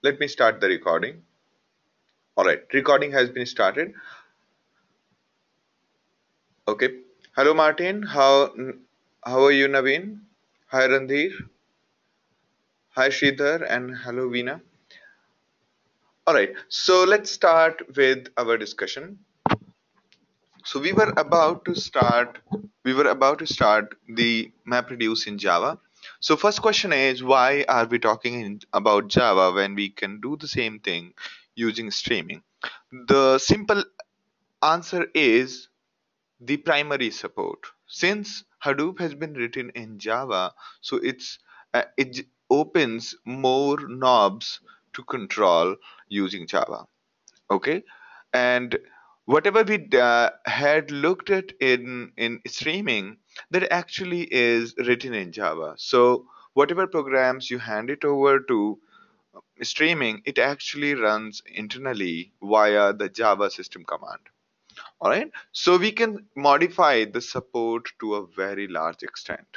let me start the recording. Alright, recording has been started. Okay. Hello Martin, how are you Naveen? Hi Randhir, hi Sridhar, and hello Veena. Alright, so let's start with our discussion. So we were about to start the MapReduce in Java. So first question is, why are we talking about Java when we can do the same thing using streaming? The simple answer is the primary support. Since Hadoop has been written in Java, so it opens more knobs to control using Java. Okay, and whatever we had looked at in streaming, that actually is written in Java. So whatever programs you hand it over to streaming, it actually runs internally via the Java system command. All right, so we can modify the support to a very large extent.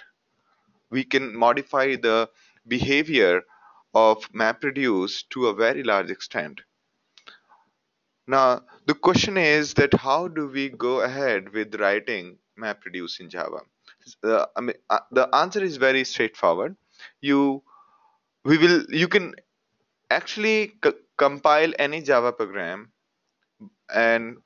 We can modify the behavior of MapReduce to a very large extent. Now, the question is that how do we go ahead with writing MapReduce in Java? The answer is very straightforward. You you can actually compile any Java program, and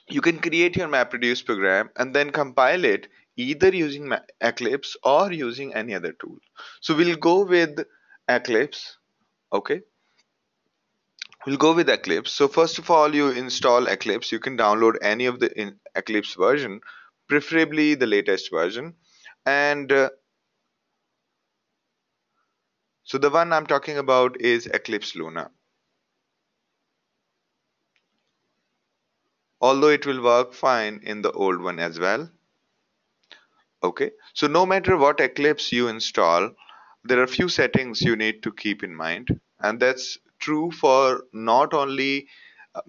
you can create your MapReduce program and then compile it either using Eclipse or using any other tool. So we'll go with Eclipse. Okay, we'll go with Eclipse. So first of all, you install Eclipse. You can download any of the Eclipse version, preferably the latest version. And so the one I'm talking about is Eclipse Luna. Although it will work fine in the old one as well. Okay, so no matter what Eclipse you install, there are a few settings you need to keep in mind, and that's true for not only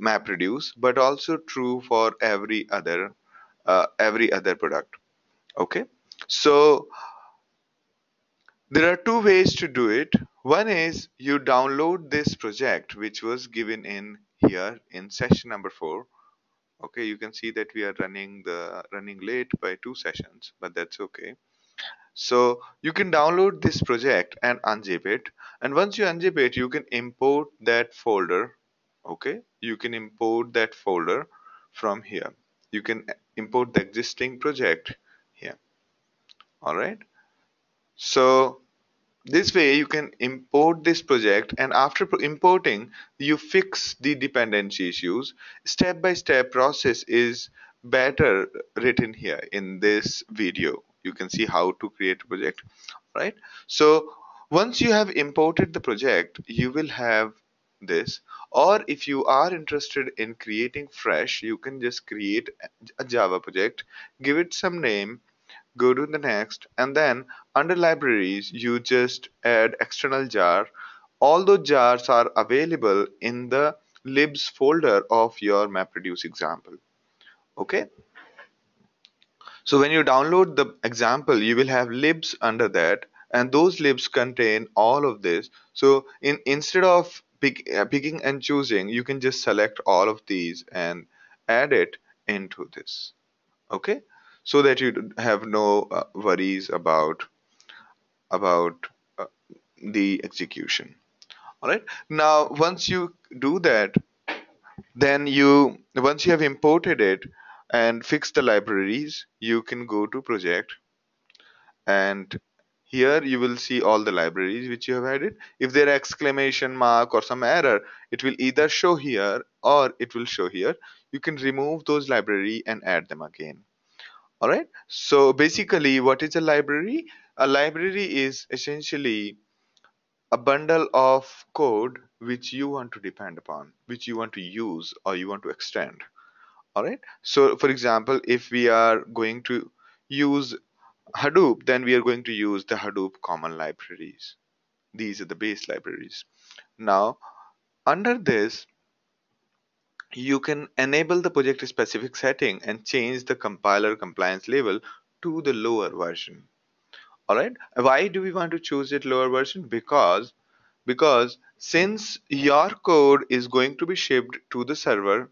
MapReduce but also true for every other product. Okay, so there are two ways to do it. One is you download this project which was given in here in session number 4. Okay, you can see that we are running late by 2 sessions, but that's okay. So you can download this project and unzip it. And once you unzip it, you can import that folder. Okay, you can import that folder from here. You can import the existing project here. All right. So this way you can import this project, and after importing, you fix the dependency issues. Step by step process is better written here in this video. You can see how to create a project, right? So once you have imported the project, you will have this. Or if you are interested in creating fresh, you can just create a Java project, give it some name, go to the next, and then under libraries you just add external jar. All those jars are available in the libs folder of your MapReduce example. Okay, so when you download the example, you will have libs under that, and those libs contain all of this. So instead of picking and choosing, you can just select all of these and add it into this. Okay, so that you have no worries about uh, the execution. All right. Now, once you do that, then once you have imported it and fixed the libraries, you can go to project, and here you will see all the libraries which you have added. If there are exclamation mark or some error, it will either show here or it will show here. You can remove those library and add them again. All right. So basically, what is a library? A library is essentially a bundle of code which you want to depend upon, which you want to use or you want to extend. All right. So for example, if we are going to use Hadoop, then we are going to use the Hadoop common libraries. These are the base libraries. Now, under this, you can enable the project specific setting and change the compiler compliance level to the lower version. All right. Why do we want to choose it lower version? Because since your code is going to be shipped to the server,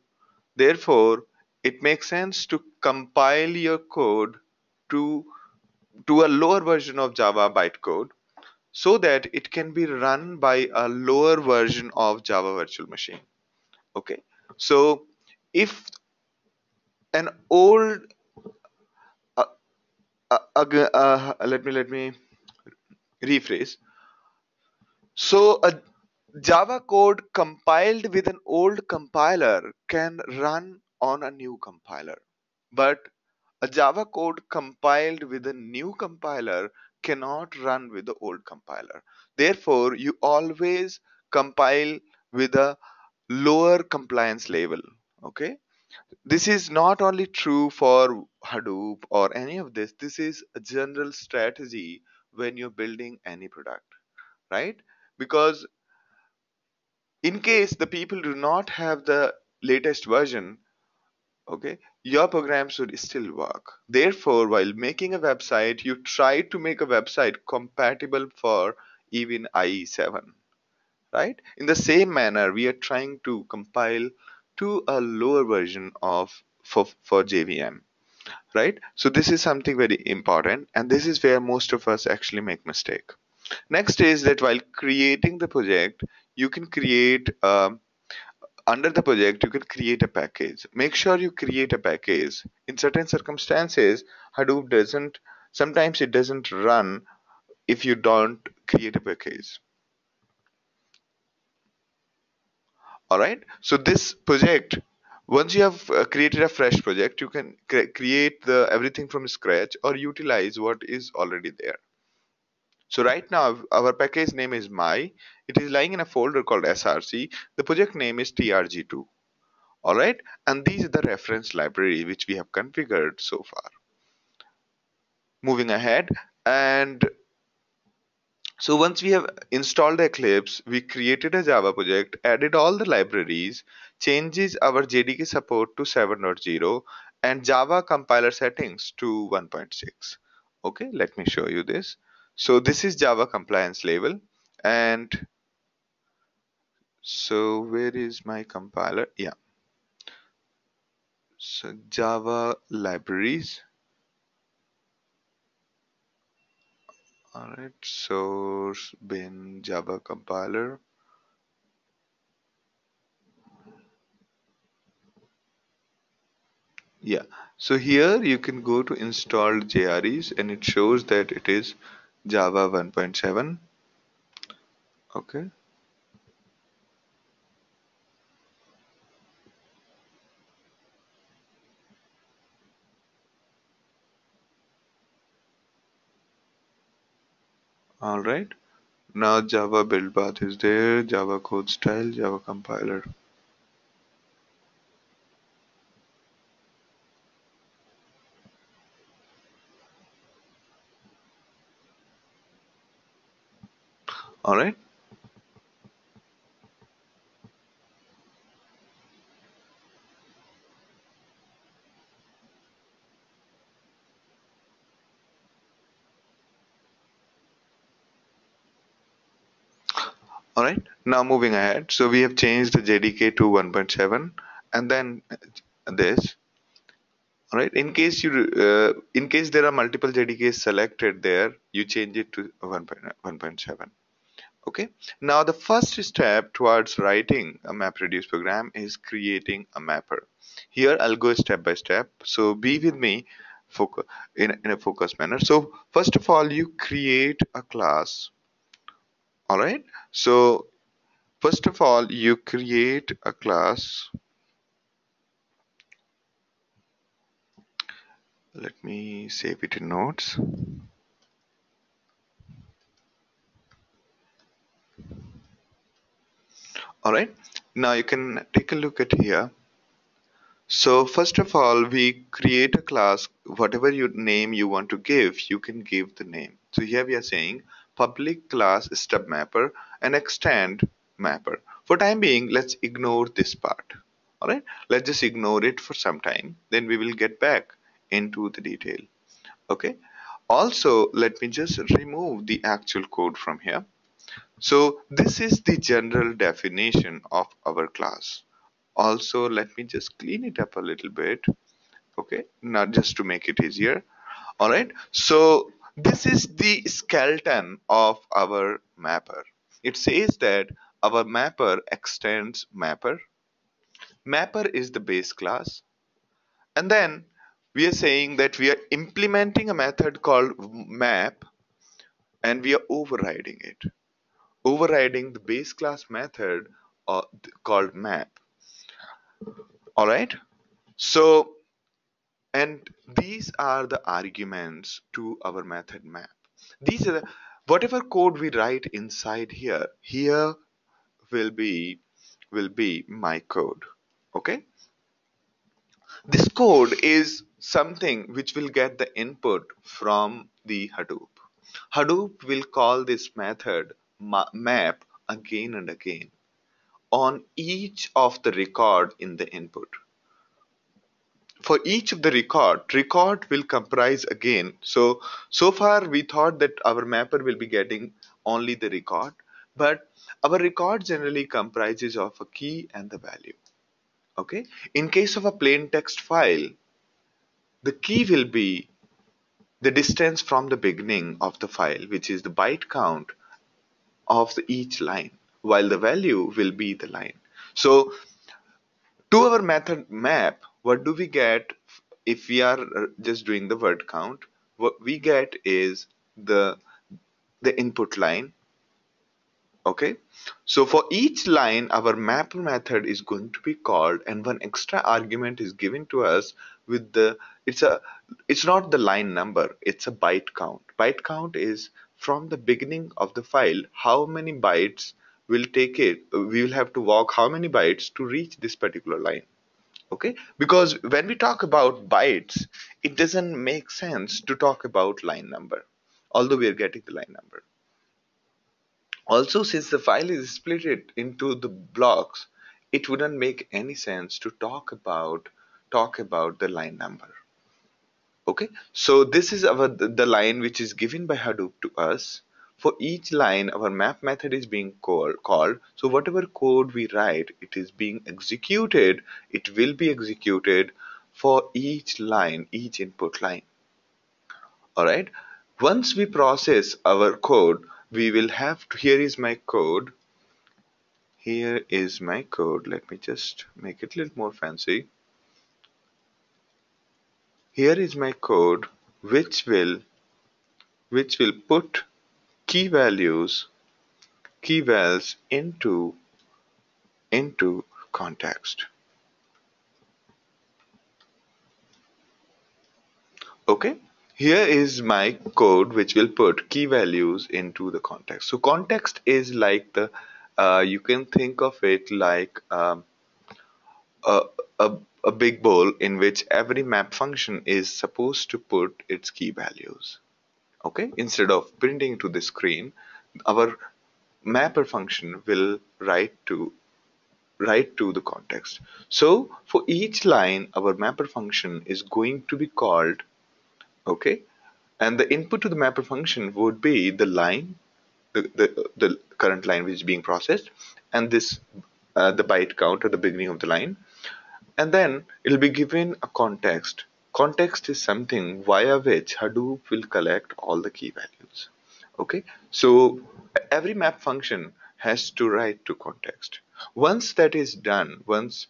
therefore it makes sense to compile your code to a lower version of Java bytecode so that it can be run by a lower version of Java virtual machine. Okay. So if an old let me rephrase. So a Java code compiled with an old compiler can run on a new compiler, but a Java code compiled with a new compiler cannot run with the old compiler. Therefore, you always compile with a lower compliance level. Okay, this is not only true for Hadoop or any of this. This is a general strategy when you're building any product, right? Because in case the people do not have the latest version, okay, your program should still work. Therefore, while making a website, you try to make a website compatible for even IE7, right? In the same manner, we are trying to compile to a lower version of for JVM, right? So this is something very important, and this is where most of us actually make mistake. Next is that while creating the project, you can create under the project you can create a package. Make sure you create a package. In certain circumstances, Hadoop doesn't, sometimes it doesn't run if you don't create a package. All right, so this project, once you have created a fresh project, you can create the everything from scratch or utilize what is already there. So right now our package name is my, it is lying in a folder called src. The project name is trg2. All right, and these are the reference library which we have configured so far. Moving ahead, and so once we have installed Eclipse, we created a Java project, added all the libraries, changes our JDK support to 7.0 and Java compiler settings to 1.6. Okay, let me show you this. So this is Java compliance level, and so where is my compiler? Yeah, so Java libraries. Alright, source bin Java compiler. Yeah, so here you can go to installed JREs and it shows that it is Java 1.7. Okay, alright. Now Java build path is there, Java code style, Java compiler. Alright, alright. Now moving ahead, so we have changed the JDK to 1.7 and then this. Alright, in case there are multiple JDKs selected there, you change it to 1.7. Okay, now the first step towards writing a MapReduce program is creating a mapper. Here I'll go step by step, so be with me focus, in a focused manner. So first of all, you create a class. All right, so first of all, you create a class. Let me save it in notes. All right, now you can take a look at here. So first of all, we create a class, whatever your name you want to give, you can give the name. So here we are saying public class stub mapper and extend mapper. For time being, let's ignore this part. All right, let's just ignore it for some time. Then we will get back into the detail. Okay. Also, let me just remove the actual code from here. So this is the general definition of our class. Also, let me just clean it up a little bit. Okay, not just to make it easier. All right. So this is the skeleton of our mapper. It says that our mapper extends mapper. Mapper is the base class. And then we are saying that we are implementing a method called map and we are overriding it. Overriding the base class method called map. All right. So, and these are the arguments to our method map. These are the, whatever code we write inside here. Here will be my code. Okay. This code is something which will get the input from the Hadoop. Hadoop will call this method map again and again on each of the record in the input. For each of the record will comprise again. So far we thought that our mapper will be getting only the record, but our record generally comprises of a key and the value. Okay. In case of a plain text file, the key will be the distance from the beginning of the file, which is the byte count of each line, while the value will be the line. So to our method map, what do we get if we are just doing the word count? What we get is the the input line. Okay, so for each line our mapper method is going to be called and one extra argument is given to us with the it's not the line number, it's a byte count. Byte count is from the beginning of the file how many bytes will take it, we will have to walk how many bytes to reach this particular line. Okay, because when we talk about bytes it doesn't make sense to talk about line number, although we are getting the line number. Also, since the file is split it into the blocks, it wouldn't make any sense to talk about the line number. Okay, so this is our the line which is given by Hadoop to us. For each line, our map method is being called. So whatever code we write, it is being executed. It will be executed for each line, each input line. All right. Once we process our code, we will have to, here is my code. Here is my code. Let me just make it a little more fancy. Here is my code which will put key values, key vals into context. Okay. Here is my code which will put key values into the context. So context is like the you can think of it like a, a, a big bowl in which every map function is supposed to put its key values. Okay, instead of printing to the screen, our mapper function will write to the context. So for each line, our mapper function is going to be called. Okay, and the input to the mapper function would be the line, the current line which is being processed, and this the byte count at the beginning of the line, and then it'll be given a context. Context is something via which Hadoop will collect all the key values. Okay, so every map function has to write to context. Once that is done, once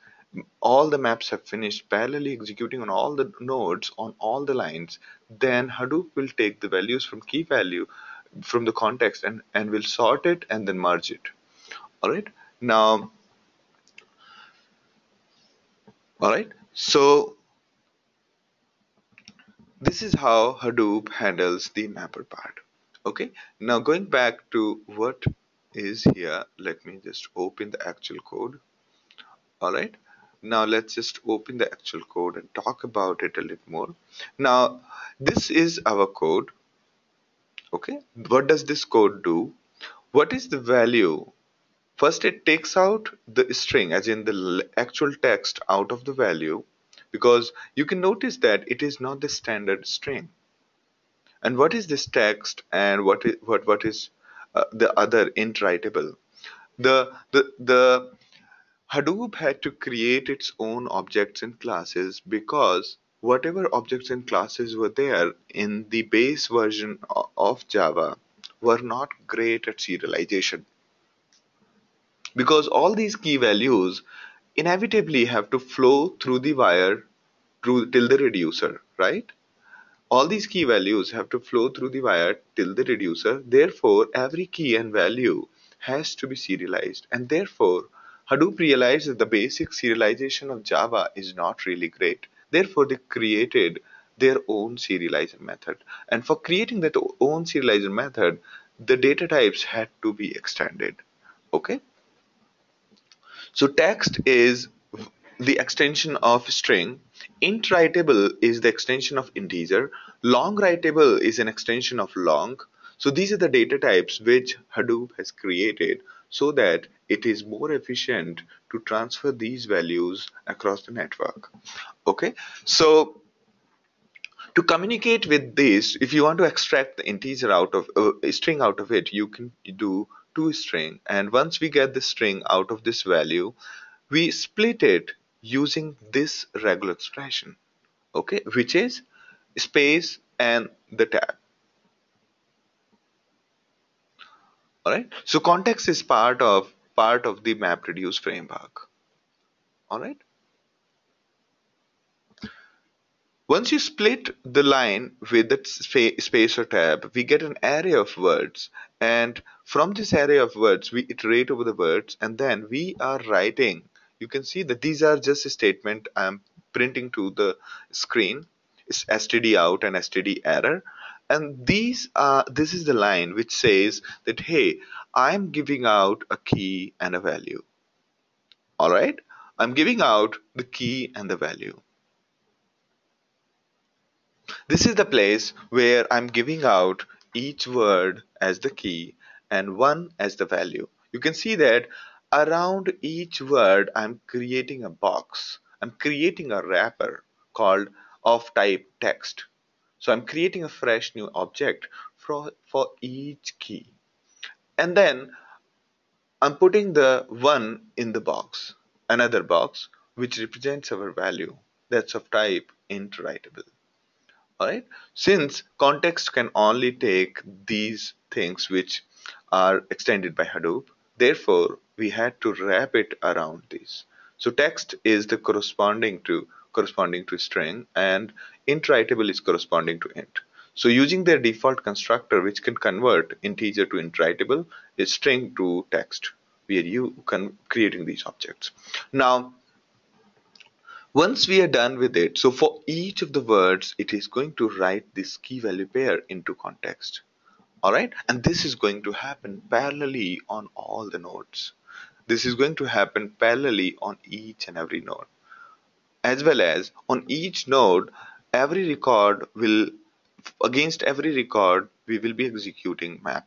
all the maps have finished parallelly executing on all the nodes on all the lines, then Hadoop will take the values from key value from the context and will sort it and then merge it. All right. Now, all right. So this is how Hadoop handles the mapper part. Okay, now going back to what is here, let me just open the actual code. All right, now let's just open the actual code and talk about it a little more. Now, this is our code. Okay, what does this code do? What is the value? First, it takes out the string, as in the actual text, out of the value, because you can notice that it is not the standard string. And what is this text, and what is the other int writable? The Hadoop had to create its own objects and classes because whatever objects and classes were there in the base version of Java were not great at serialization, because all these key values inevitably have to flow through the wire through till the reducer, right? All these key values have to flow through the wire till the reducer. Therefore, every key and value has to be serialized. And therefore, Hadoop realized that the basic serialization of Java is not really great. Therefore, they created their own serializer method. And for creating that own serializer method, the data types had to be extended. Okay? So text is the extension of string, int writable is the extension of integer, long writable is an extension of long. So these are the data types which Hadoop has created so that it is more efficient to transfer these values across the network. Okay, so to communicate with this, if you want to extract the integer out of a string out of it, you can do toString, and once we get the string out of this value, we split it using this regular expression, okay, which is space and the tab. All right, so context is part of the MapReduce framework. All right, once you split the line with the space or tab, we get an array of words. And from this array of words, we iterate over the words, and then we are writing. You can see that these are just a statement I'm printing to the screen. It's std out and std error. And this is the line which says that, hey, I'm giving out a key and a value. All right? I'm giving out the key and the value. This is the place where I'm giving out each word as the key and one as the value. You can see that around each word I'm creating a box. I'm creating a wrapper called of type text. So I'm creating a fresh new object for each key. And then I'm putting the one in the box, another box, which represents our value. That's of type int writable. Alright, since context can only take these things which are extended by Hadoop, therefore we had to wrap it around these. So text is the corresponding to string, and int writable is corresponding to int. So using their default constructor which can convert integer to int writable is string to text, we are creating these objects. Now once we are done with it, so for each of the words, it is going to write this key value pair into context. All right. And this is going to happen parallelly on all the nodes. This is going to happen parallelly on each and every node. As well as on each node, every record will, against every record, we will be executing map.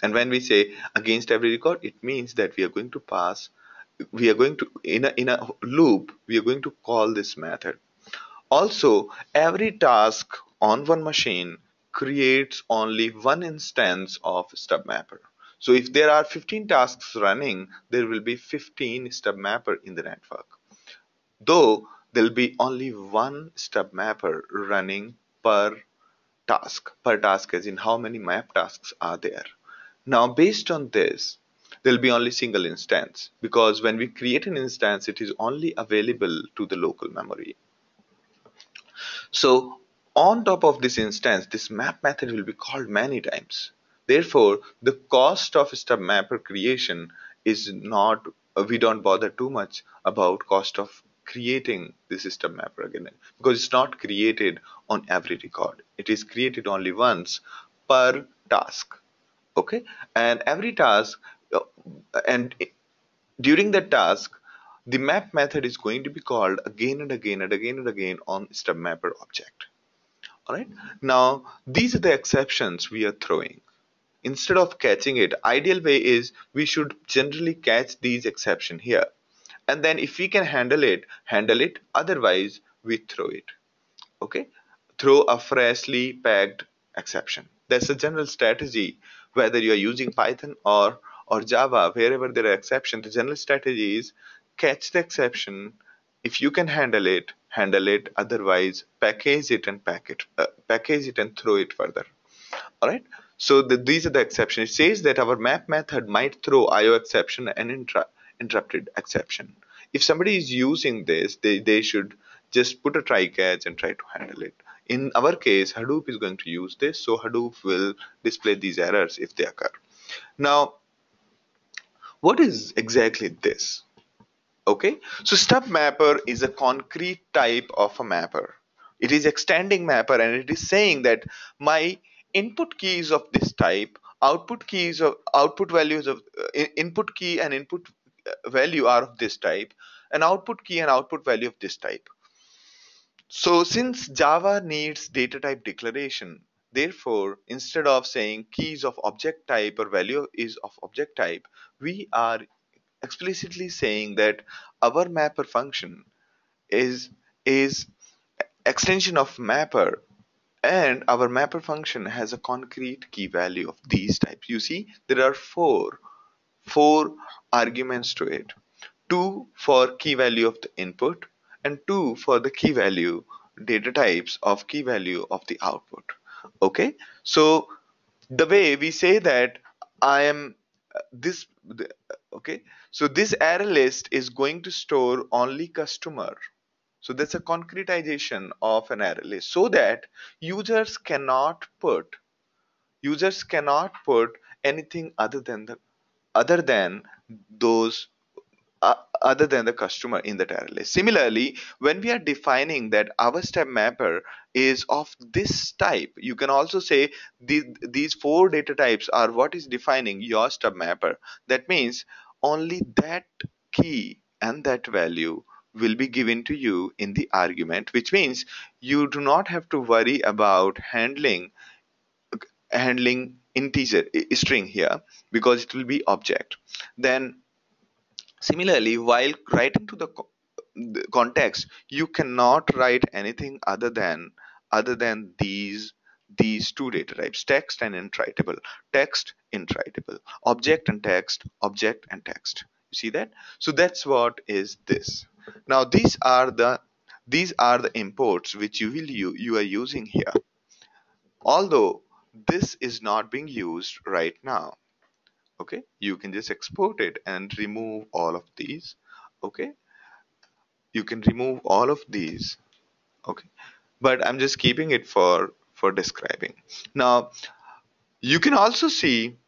And when we say against every record, it means that we are going to, in a loop, we are going to call this method. Also, every task on one machine creates only one instance of stub mapper. So if there are 15 tasks running, there will be 15 stub mapper in the network. Though there will be only one stub mapper running per task as in how many map tasks are there. Now based on this, there will be only single instance, because when we create an instance, it is only available to the local memory. So on top of this instance, this map method will be called many times. Therefore, the cost of stub mapper creation is not, we don't bother too much about cost of creating this stub mapper again, because it's not created on every record. It is created only once per task. Okay, and every task, uh, and during that task, the map method is going to be called again and again and again and again on stub mapper object. All right. Now, these are the exceptions we are throwing. Instead of catching it, ideal way is we should generally catch these exception here. And then if we can handle it, handle it. Otherwise, we throw it. Okay. Throw a freshly packed exception. That's a general strategy. Whether you are using Python or Java, wherever there are exceptions, the general strategy is catch the exception. If you can handle it, handle it. Otherwise, package it and throw it further. All right. So these are the exceptions. It says that our map method might throw IO exception and interrupted exception. If somebody is using this, they should just put a try catch and try to handle it. In our case, Hadoop is going to use this, so Hadoop will display these errors if they occur. Now, what is exactly this? Okay, so stub mapper is a concrete type of a mapper. It is extending mapper, and it is saying that my input key is of this type, output keys of output values of input key and input value are of this type, and output key and output value of this type. So since Java needs data type declaration, therefore instead of saying keys of object type or value is of object type, we are explicitly saying that our mapper function is extension of mapper, and our mapper function has a concrete key value of these types. You see, there are four arguments to it. Two for key value of the input and two for the key value data types of key value of the output. Okay, so the way we say that I am this okay, so this array list is going to store only customer. So that's a concretization of an array list, so that users cannot put users cannot put anything other than those other than the customer in the array list. Similarly, when we are defining that our step mapper is of this type, you can also say these four data types are what is defining your stub mapper. That means only that key and that value will be given to you in the argument, which means you do not have to worry about handling integer string here, because it will be object. Then similarly, while writing to the context, you cannot write anything other than these two data types: text and intritable. Text, intritable. Object and text, object and text. You see that? So that's what is this. Now these are the imports which you are using here. Although this is not being used right now. Okay, you can just export it and remove all of these. Okay, you can remove all of these. Okay, but I'm just keeping it for describing. Now you can also see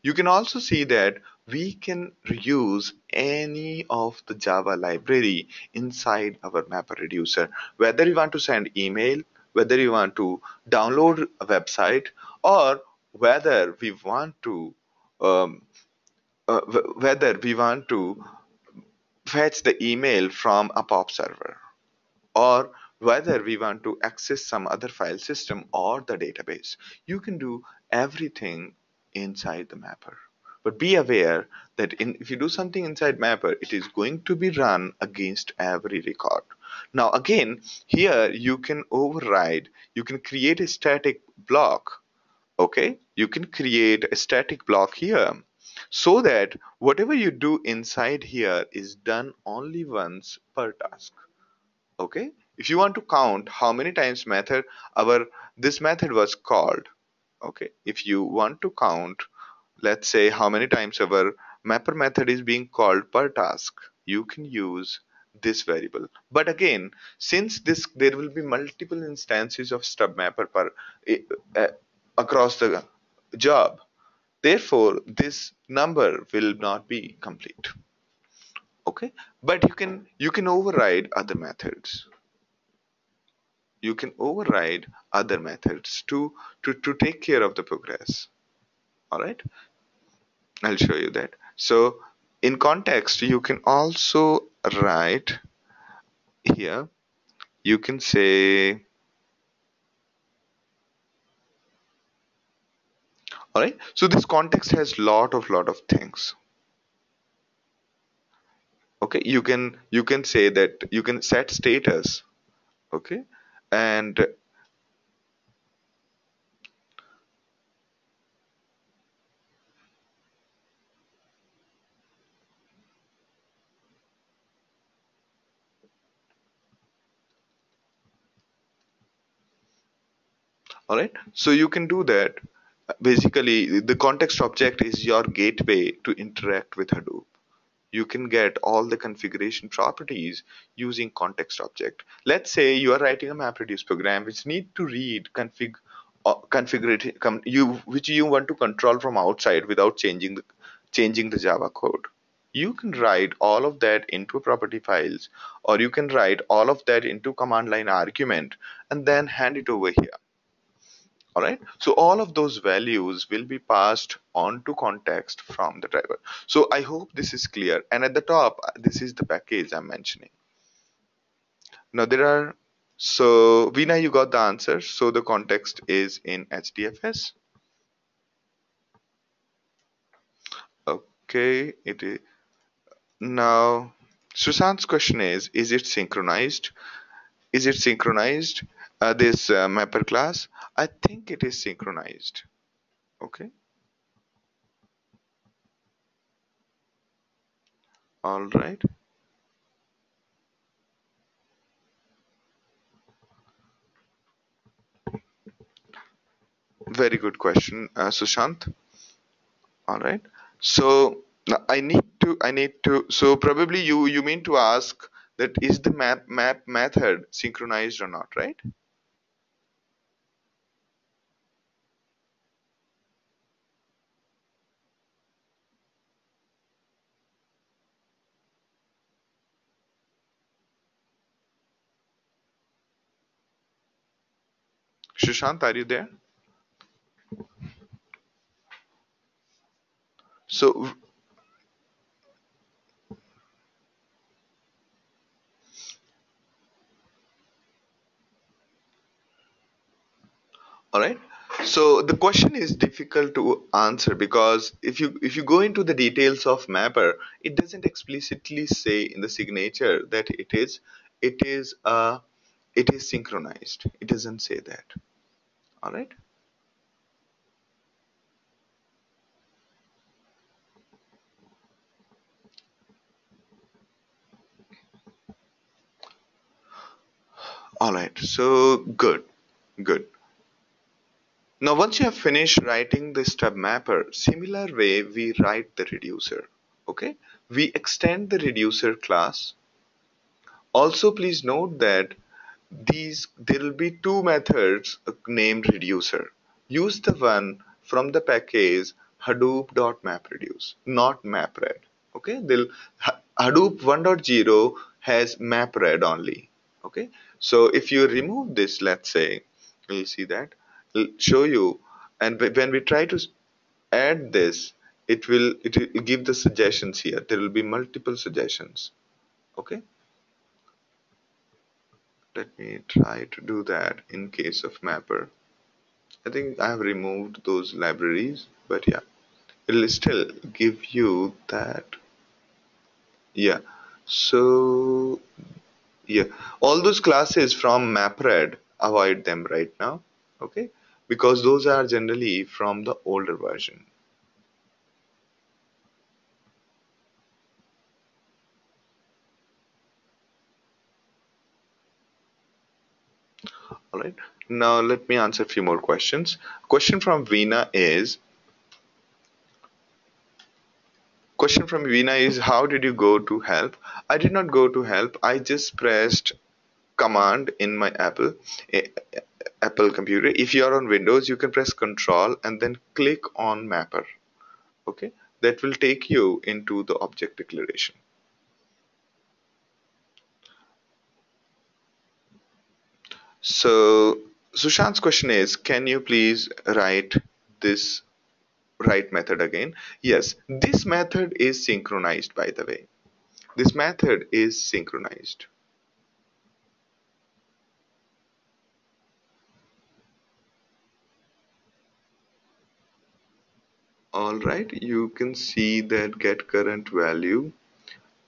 that we can reuse any of the Java library inside our mapper reducer, whether you want to send email, whether you want to download a website, or whether we want to um, whether we want to fetch the email from a pop server, or whether we want to access some other file system or the database. You can do everything inside the mapper. But be aware that if you do something inside mapper, it is going to be run against every record. Now again, here you can override, you can create a static block. Okay, you can create a static block here, so that whatever you do inside here is done only once per task. Okay, if you want to count how many times our this method was called. Okay, if you want to count, let's say, how many times our mapper method is being called per task, you can use this variable. But again, since this there will be multiple instances of stub mapper uh, across the job, therefore this number will not be complete. Okay, but you can override other methods. You can override other methods to take care of the progress. All right, I'll show you that. So in context, you can also write here, you can say, all right, so this context has lot of things. Okay, you can say that you can set status. Okay, and All right, so you can do that. Basically, the context object is your gateway to interact with Hadoop. You can get all the configuration properties using context object. Let's say you are writing a MapReduce program which need to read configuration which you want to control from outside without changing the Java code. You can write all of that into property files, or you can write all of that into command line argument and then hand it over here. All right, so all of those values will be passed on to context from the driver. So I hope this is clear, and at the top this is the package I'm mentioning. Now there are, so Veena, you got the answer. So the context is in HDFS. Okay, it is. Now Sushant's question is it synchronized? Is it synchronized, this mapper class? I think it is synchronized. Okay, all right. Very good question, Sushant. All right. So now I need to. So probably you mean to ask that is the map method synchronized or not, right? Sushant, are you there? So all right. So the question is difficult to answer because if you go into the details of mapper, it doesn't explicitly say in the signature that it is synchronized. It doesn't say that. All right. All right. So good. Good. Now, once you have finished writing the stub mapper, similar way we write the reducer. Okay, we extend the reducer class. Also, please note that there will be two methods named reducer. Use the one from the package hadoop.mapreduce, not mapred. Okay, Hadoop 1.0 has mapred only. Okay, so if you remove this, let's say, you'll see that it'll show you, and when we try to add this, it will give the suggestions here. There will be multiple suggestions. Okay, let me try to do that in case of mapper. I think I have removed those libraries, but yeah, it'll still give you that. Yeah, so yeah, all those classes from MapRed, avoid them right now, okay? Because those are generally from the older version. All right. Now let me answer a few more questions. Question from Veena is how did you go to help? I did not go to help. I just pressed command in my eh, Apple computer. If you are on Windows, you can press Control and then click on Mapper. Okay, that will take you into the object declaration. So Sushant's question is, can you please write this write method again? Yes, this method is synchronized, by the way. This method is synchronized. All right, you can see that get current value,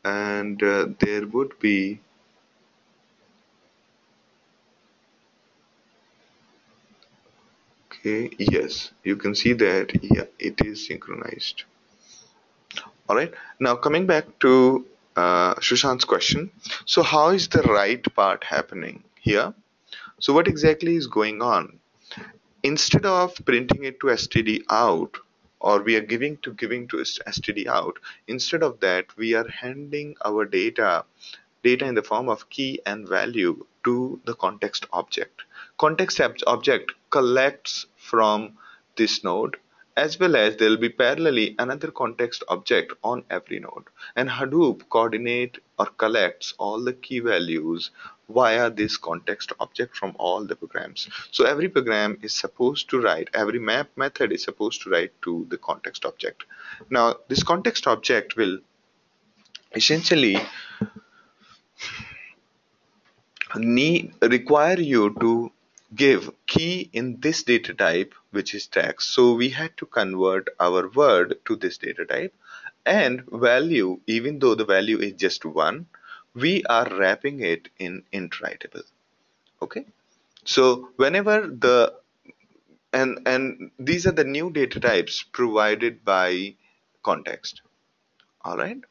and there would be, okay, yes, you can see that, yeah, it is synchronized. All right, now coming back to Sushant's question. So how is the write part happening here? So what exactly is going on? instead of printing it to std out, or we are giving to std out, instead of that we are handing our data in the form of key and value to the context object. Object collects from this node, as well as there will be parallelly another context object on every node. And Hadoop coordinate or collects all the key values via this context object from all the programs. So every program is supposed to write, every map method is supposed to write to the context object. Now this context object will essentially require you to give key in this data type, which is text. So we had to convert our word to this data type, and value, even though the value is just one, we are wrapping it in int writable. Okay, so whenever the and these are the new data types provided by context. All right.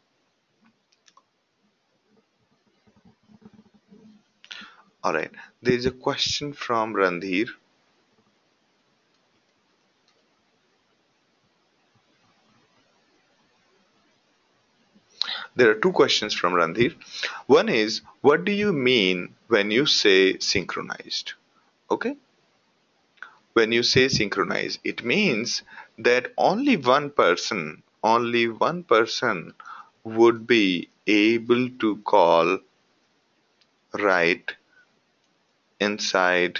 All right, there is a question from Randhir. There are two questions from Randhir. One is, what do you mean when you say synchronized? Okay. When you say synchronize, it means that only one person would be able to call write inside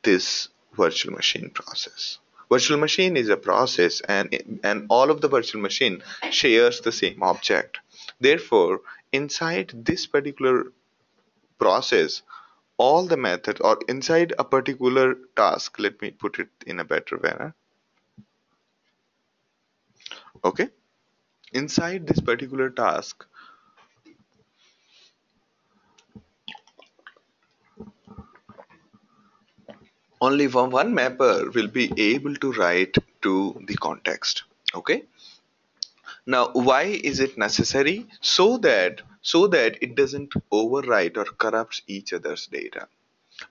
this virtual machine process. Virtual machine is a process, and all of the virtual machine shares the same object. Therefore, inside this particular process, all the methods, or inside a particular task, let me put it in a better manner. Okay, inside this particular task, only one mapper will be able to write to the context. Okay, now why is it necessary? So that it doesn't overwrite or corrupts each other's data.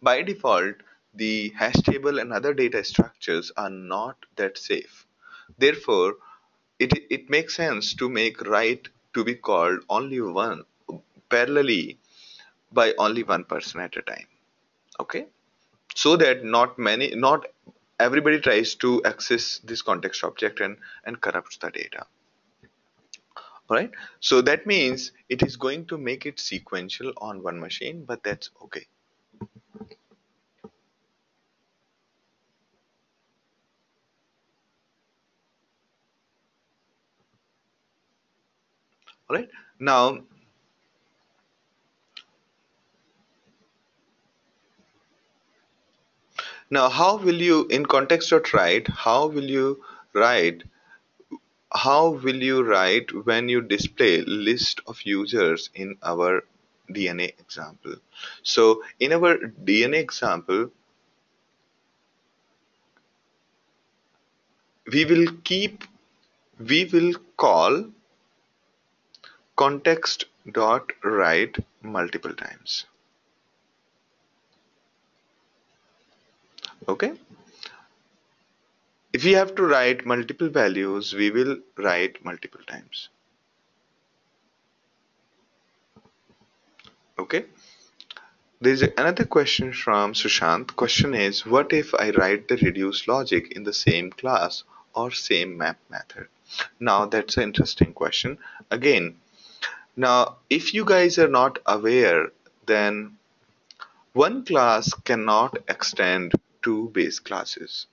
By default, the hash table and other data structures are not that safe. Therefore, it makes sense to make write to be called only one parallelly by only one person at a time. Okay, so that not everybody tries to access this context object and corrupts the data. All right, so that means it is going to make it sequential on one machine, but that's okay. All right, now how will you, in context.write, write how will you write when you display list of users in our DNA example? So in our DNA example, we will keep we will call context dot write multiple times. Okay, if we have to write multiple values, we will write multiple times. Okay, there is another question from Sushant. Question is, what if I write the reduce logic in the same class or same map method? Now that's an interesting question. Again, now if you guys are not aware, then one class cannot extend two base classes.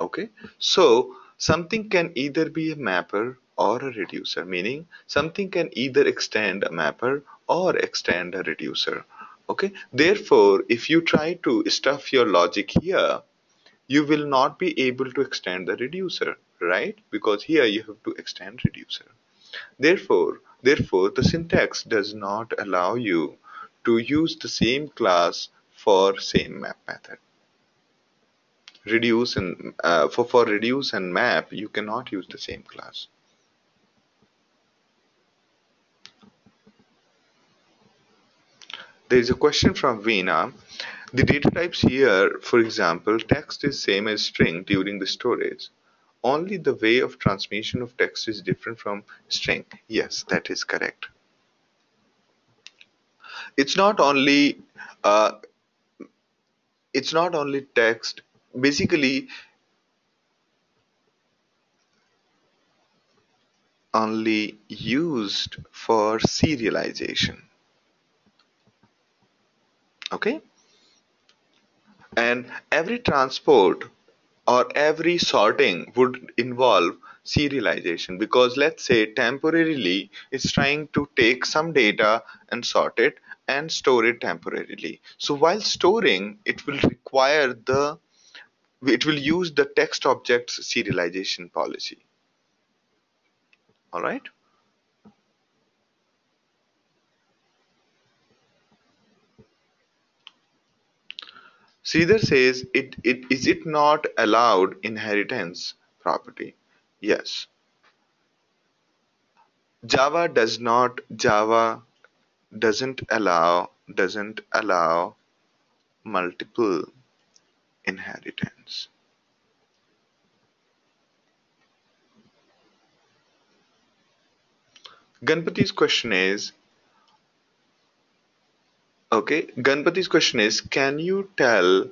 Okay, so something can either be a mapper or a reducer, meaning something can either extend a mapper or extend a reducer. Okay, therefore if you try to stuff your logic here, you will not be able to extend the reducer, right? Because here you have to extend reducer. Therefore the syntax does not allow you to use the same class for same map method. Reduce and for reduce and map, you cannot use the same class. There is a question from Veena. The data types here, for example, text is same as string during the storage. Only the way of transmission of text is different from string. Yes, that is correct. It's not only uh, it's not only text. Basically, only used for serialization. Okay, and every transport or every sorting would involve serialization, because let's say temporarily it's trying to take some data and sort it and store it temporarily. So while storing, it will use the text object's serialization policy. All right. Sridhar says, is it not allowed inheritance property? Yes. Java doesn't allow multiple inheritance. Ganpati's question is, can you tell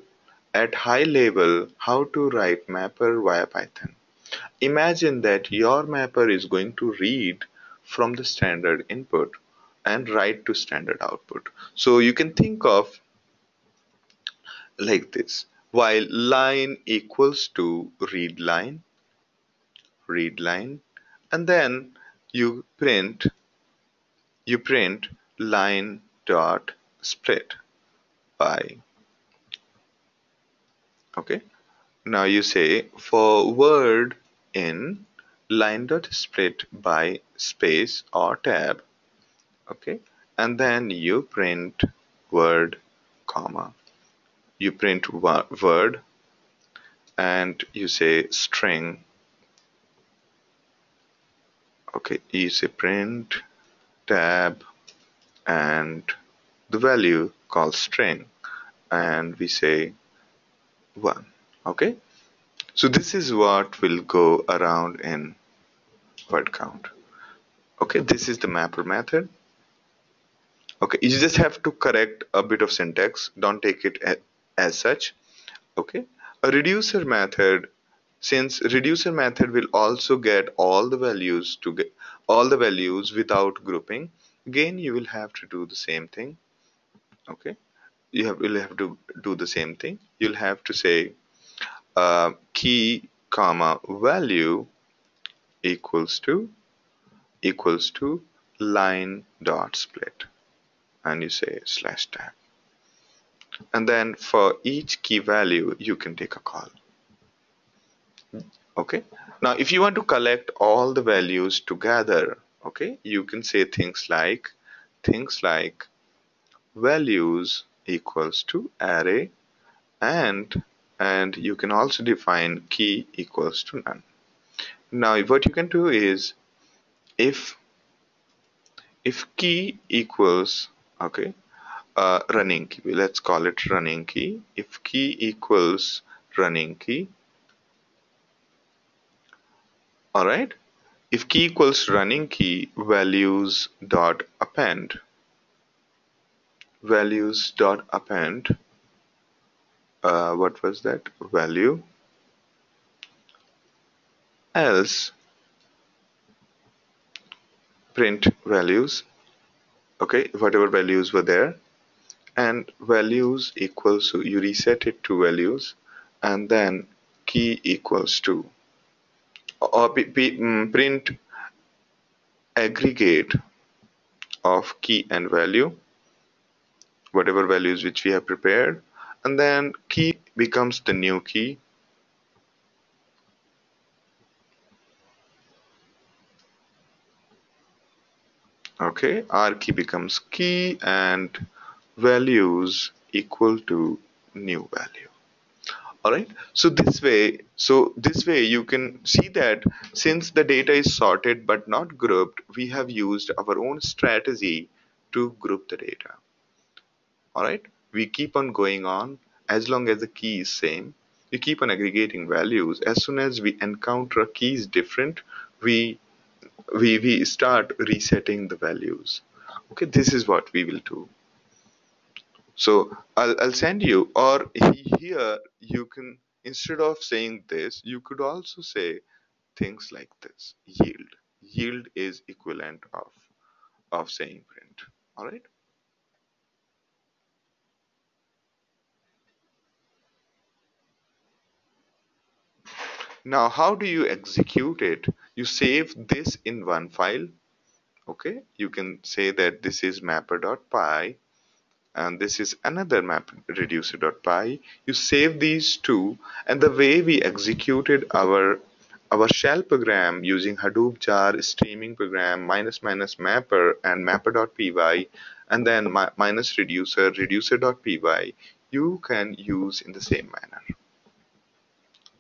at high level how to write mapper via Python? Imagine that your mapper is going to read from the standard input and write to standard output. So you can think of like this. While line equals to read line, and then you print you print line dot split by. Okay. Now you say for word in line dot split by space or tab. Okay, and then you print word comma. You print word and you say string. Okay, you say print tab and the value called string, and we say 1. Okay, so this is what will go around in word count. Okay, this is the mapper method. Okay, you just have to correct a bit of syntax, don't take it as such. Okay, a reducer method, since reducer method will also get all the values without grouping, again you will have to do the same thing. Okay, will have to do the same thing. You'll have to say key comma value equals to line dot split, and you say slash tab, and then for each key value you can take a call. Okay, now if you want to collect all the values together, okay, you can say things like values equals to array, and you can also define key equals to none. Now what you can do is, if key equals, okay, running key, let's call it running key. If key equals running key, all right, if key equals running key, values dot append, what was that value, else print values, okay, whatever values were there, and values equals to, you reset it to values, and then key equals to, or print aggregate of key and value, whatever values which we have prepared, and then key becomes the new key. Okay, our key becomes key and values equal to new value. All right, so this way you can see that since the data is sorted but not grouped, we have used our own strategy to group the data. All right, we keep on going on as long as the key is same. We keep on aggregating values. As soon as we encounter a key is different, we we start resetting the values. Okay, this is what we will do. So I'll send you, or here you can, instead of saying this, you could also say things like this: yield. Yield is equivalent of saying print. All right. Now, how do you execute it? You save this in one file. Okay, you can say that this is mapper.py and this is another map reducer.py. You save these two, and the way we executed our shell program using Hadoop jar streaming program minus minus mapper and mapper.py and then minus reducer reducer.py, you can use in the same manner.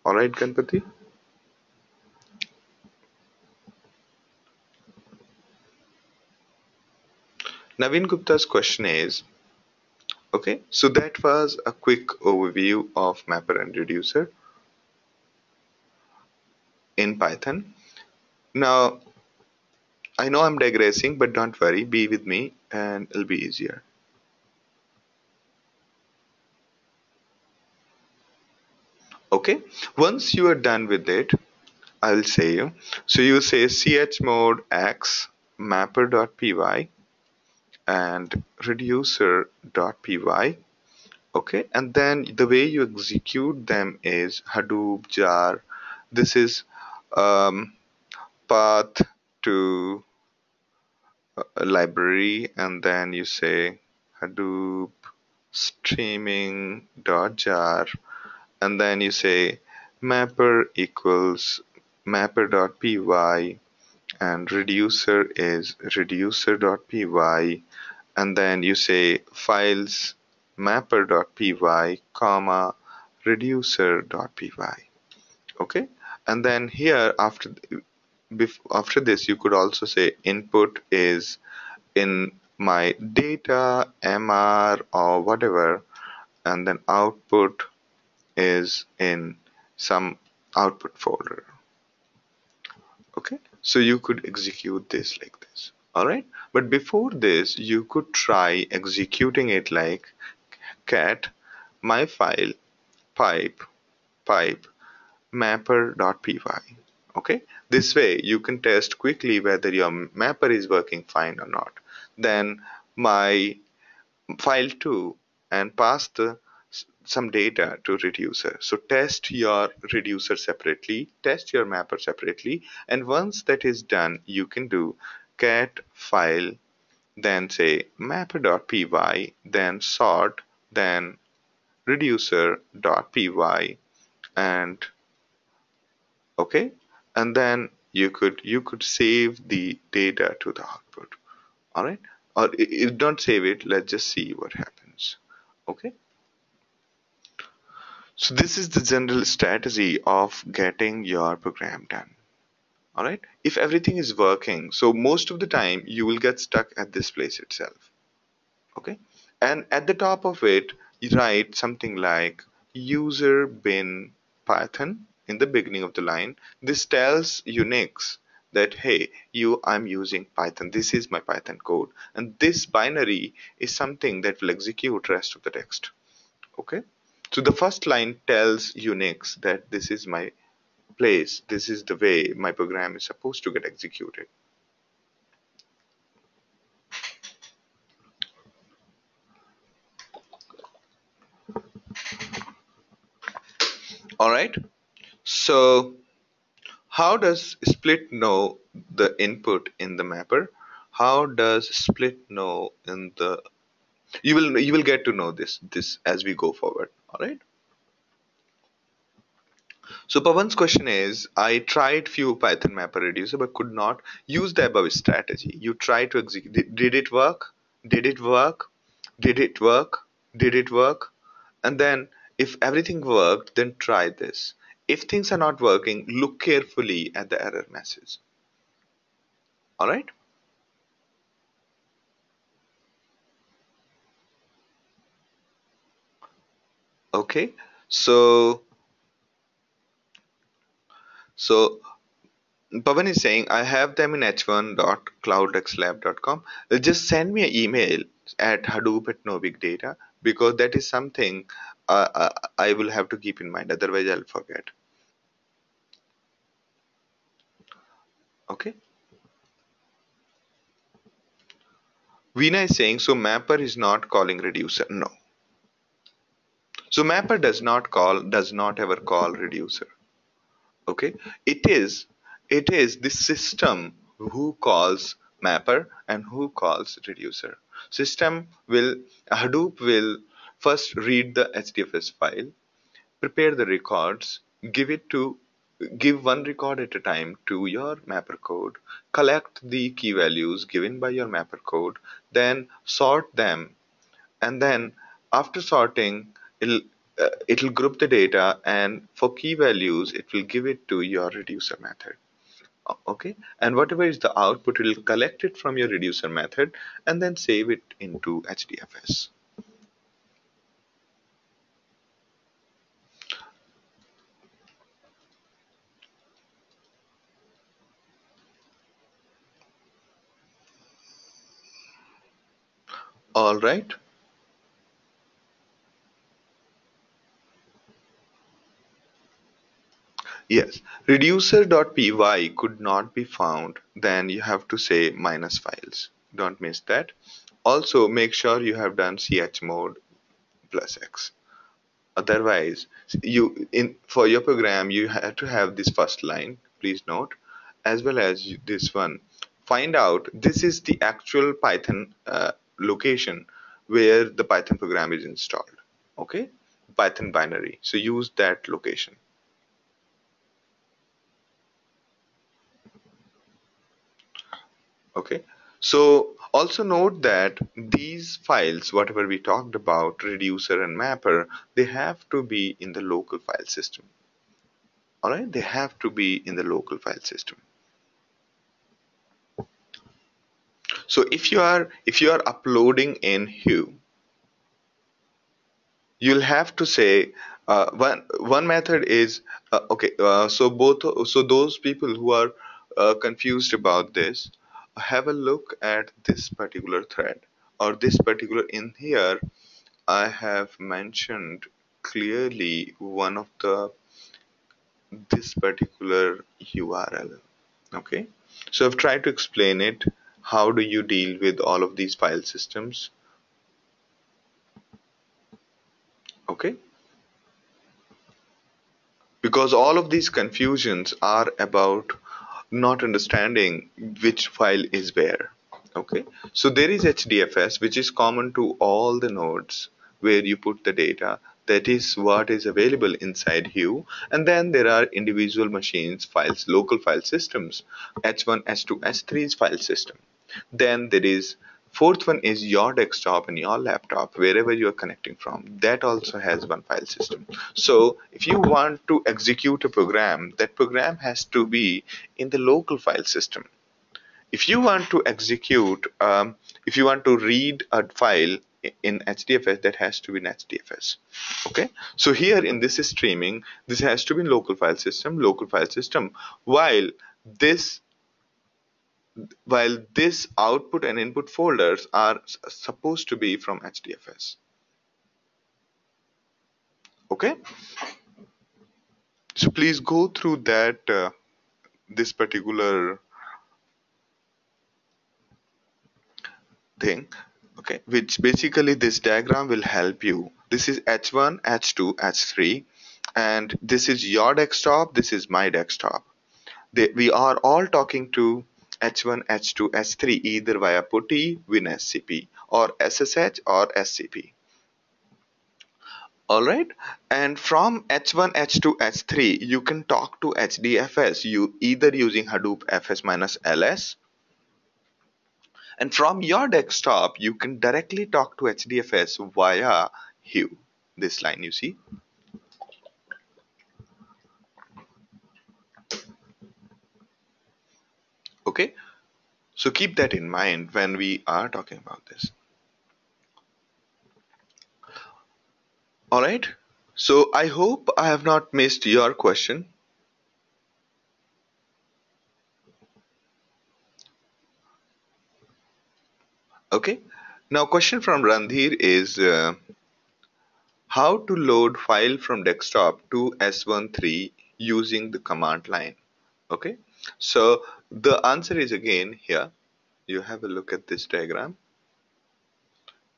All right, Ganpati. Naveen Gupta's question is, okay, so that was a quick overview of mapper and reducer in Python. Now, I know I'm digressing, but don't worry, be with me and it'll be easier. Okay, once you are done with it, I'll say you. So you say chmod x mapper.py and reducer.py. Okay, and then the way you execute them is Hadoop jar. This is um, path to a library, and then you say Hadoop streaming dot jar, and then you say mapper equals mapper dot py, and reducer is reducer dot py, and then you say files mapper dot py comma reducer dot py. Okay, and then here after this you could also say input is in my data mr or whatever, and then output is in some output folder. Okay, so you could execute this like this. All right, but before this you could try executing it like cat my file pipe pipe mapper.py. Okay, this way you can test quickly whether your mapper is working fine or not. Then my file 2 and pass some data to reducer. So test your reducer separately, test your mapper separately, and once that is done, you can do cat file, then say mapper.py, then sort, then reducer.py, and okay, and then you could save the data to the output. All right, or if don't save it, let's just see what happens. Okay, so this is the general strategy of getting your program done. All right, if everything is working, so most of the time you will get stuck at this place itself. Okay, and at the top of it you write something like user bin python in the beginning of the line. This tells Unix that hey, I'm using Python, this is my Python code, and this binary is something that will execute rest of the text. Okay, so the first line tells Unix that this is my place, this is the way my program is supposed to get executed. All right, so how does split know the input in the mapper? How does split know in the, you will get to know this as we go forward. All right, so Pawan's question is, I tried few Python mapper reducer but could not use the above strategy. You try to execute, did it work, did it work, did it work, did it work? And then if everything worked, then try this. If things are not working, look carefully at the error message. All right, Okay, so so Pavan is saying I have them in h1.cloudxlab.com. Just send me an email at Hadoop at no big data, because that is something I will have to keep in mind. Otherwise, I'll forget. Okay. Veena is saying so. Mapper is not calling reducer. No. So mapper does not ever call reducer. Okay. It is the system who calls mapper and who calls reducer. System will Hadoop will first read the HDFS file, prepare the records, give one record at a time to your mapper code, collect the key values given by your mapper code, then sort them, and then after sorting, it'll group the data, and for key values it will give it to your reducer method. Okay, and whatever is the output, it will collect it from your reducer method and then save it into HDFS. All right. Yes, reducer.py could not be found, then you have to say minus files. Don't miss that. Also, make sure you have done chmod plus x. Otherwise, you in for your program you have to have this first line, please note, as well as this one. Find out this is the actual Python location where the Python program is installed. Okay, Python binary. So use that location. Okay. So also note that these files, whatever we talked about, reducer and mapper, they have to be in the local file system. All right, they have to be in the local file system. So if you are uploading in Hue, you'll have to say one method is okay. So those people who are confused about this, have a look at this particular thread or this particular in here. I have mentioned clearly one of the this particular URL. Okay, so I've tried to explain it. How do you deal with all of these file systems? Okay, because all of these confusions are about not understanding which file is where. Okay, so there is HDFS, which is common to all the nodes where you put the data. That is what is available inside Hue. And then there are individual machines, files, local file systems, H1, H2, H3's file system. Then there is fourth one is your desktop and your laptop, wherever you are connecting from. That also has one file system. So if you want to execute a program, that program has to be in the local file system. If you want to execute, if you want to read a file in HDFS, that has to be in HDFS. Okay. So here in this streaming, this has to be in local file system, local file system. While this this output and input folders are supposed to be from HDFS. Okay, so please go through that this particular thing. Okay, which basically this diagram will help you. This is H1, H2, H3, and this is your desktop, this is my desktop. We are all talking to H1, H2, H3 either via PuTTY, WinSCP, or SSH or SCP. All right. And from H1, H2, H3, you can talk to HDFS, you either using Hadoop fs minus ls. And from your desktop, you can directly talk to HDFS via Hue. This line you see. Okay. So keep that in mind when we are talking about this. All right. So I hope I have not missed your question. Okay. Now question from Randhir is how to load file from desktop to S13 using the command line. Okay. So the answer is again here. You have a look at this diagram.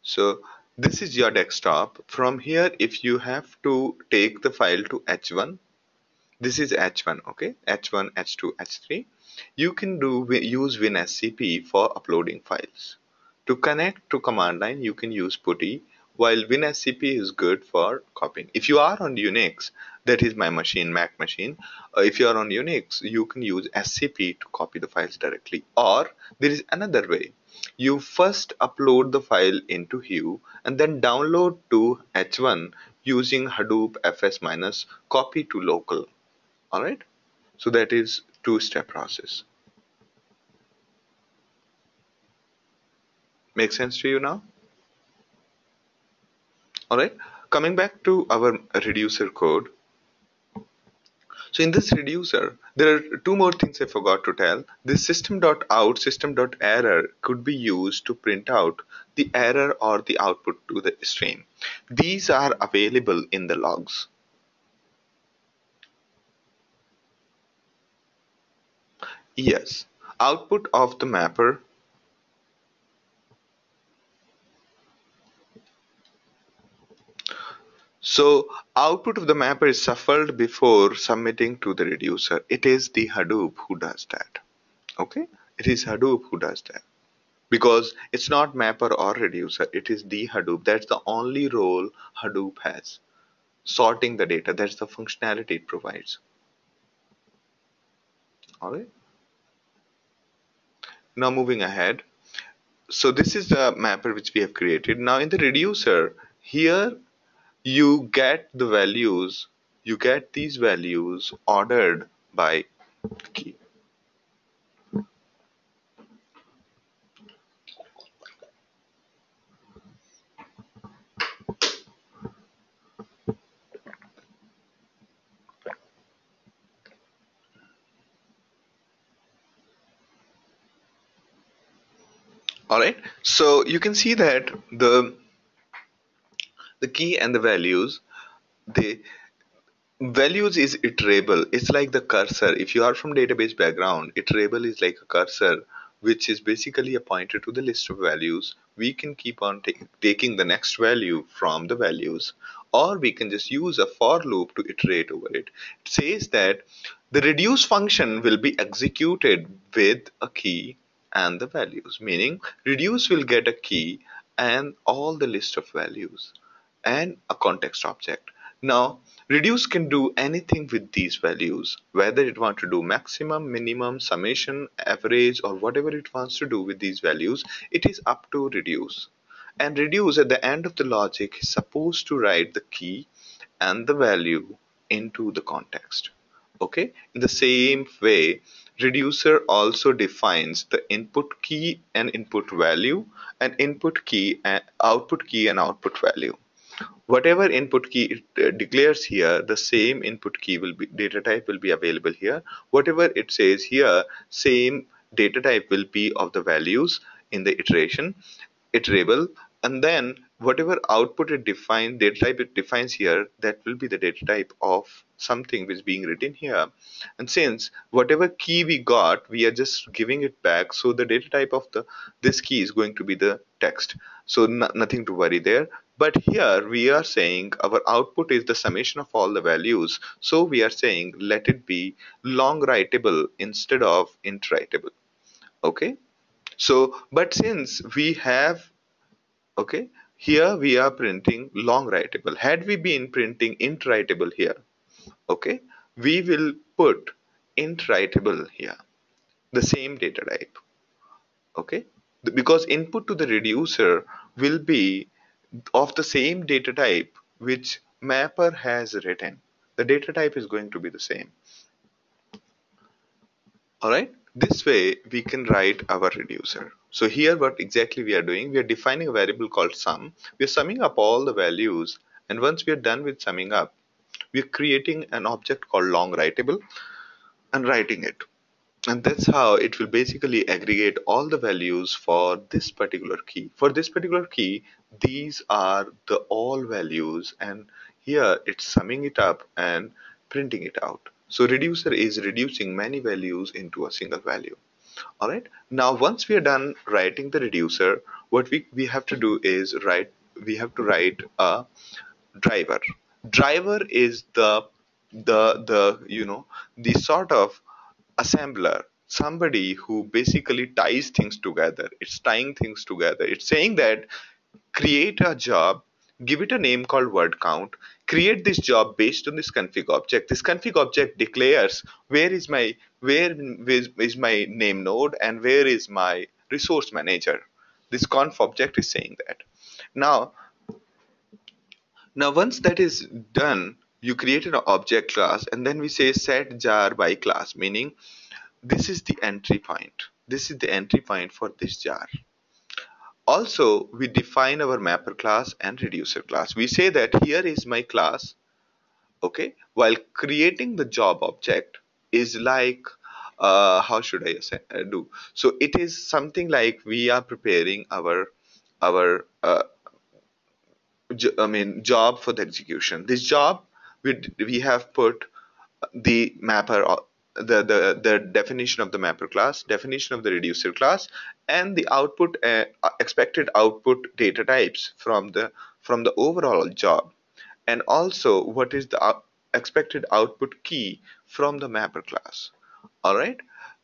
So this is your desktop. From here, if you have to take the file to H1, this is H1, okay? H1, H2, H3. You can use WinSCP for uploading files. To connect to command line, you can use PuTTY, while WinSCP is good for copying. If you are on Unix, that is my machine, Mac machine. If you are on Unix, you can use SCP to copy the files directly. Or there is another way. You first upload the file into Hue and then download to H1 using Hadoop fs minus copy to local. Alright, so that is two-step process. Make sense to you now? Alright, coming back to our reducer code. So in this reducer, there are two more things I forgot to tell. This system.out, system.error could be used to print out the error or the output to the stream. These are available in the logs. Yes, output of the mapper. So output of the mapper is shuffled before submitting to the reducer. It is the Hadoop who does that. Okay, it is Hadoop who does that because it's not mapper or reducer. It is the Hadoop. That's the only role Hadoop has. Sorting the data. That's the functionality it provides. All right. Now moving ahead. So this is the mapper which we have created. Now in the reducer, here you get the values. You get these values ordered by key. All right. So you can see that the key and the values, they values is iterable. It's like the cursor. If you are from database background, iterable is like a cursor which is basically a pointer to the list of values. We can keep on taking the next value from the values, or we can just use a for loop to iterate over it. It says that the reduce function will be executed with a key and the values, meaning reduce will get a key and all the list of values and a context object. Now, reduce can do anything with these values, whether it wants to do maximum, minimum, summation, average, or whatever it wants to do with these values, it is up to reduce. And reduce at the end of the logic is supposed to write the key and the value into the context. Okay, in the same way, reducer also defines the input key and input value, and input key and output value. Whatever input key it declares here, the same input key will be data type will be available here. Whatever it says here, same data type will be of the values in the iterable, and then whatever output it defines, data type it defines here, that will be the data type of something which is being written here. And since whatever key we got, we are just giving it back, so the data type of the this key is going to be the text. So nothing to worry there. But here we are saying our output is the summation of all the values. So we are saying let it be long writable instead of int writable. Okay. So, but since we have, okay, here we are printing long writable. Had we been printing int writable here, okay, we will put int writable here, the same data type. Okay, because input to the reducer will be of the same data type which mapper has written. The data type is going to be the same. All right, this way we can write our reducer. So here what exactly we are doing, we are defining a variable called sum. We are summing up all the values And once we are done with summing up, we are creating an object called long writable and writing it. And that's how it will basically aggregate all the values for this particular key. For this particular key, these are the all values, and here it's summing it up and printing it out. So reducer is reducing many values into a single value. All right. Now, once we are done writing the reducer, what we have to do is we have to write a driver. Driver is the the sort of assembler, somebody who basically ties things together. It's tying things together. It's saying that create a job, give it a name called word count, create this job based on this config object. This config object declares where is my name node and where is my resource manager. This conf object is saying that. Now, now, once that is done, you create an object class, and then we say set jar by class, meaning this is the entry point. This is the entry point for this jar. Also, we define our mapper class and reducer class. We say that here is my class, okay, while creating the job object is like, how should I say, do? So it is something like we are preparing our job for the execution. This job we have put the mapper, the definition of the mapper class, definition of the reducer class, and the output expected output data types from the overall job, and also what is the expected output key from the mapper class. All right.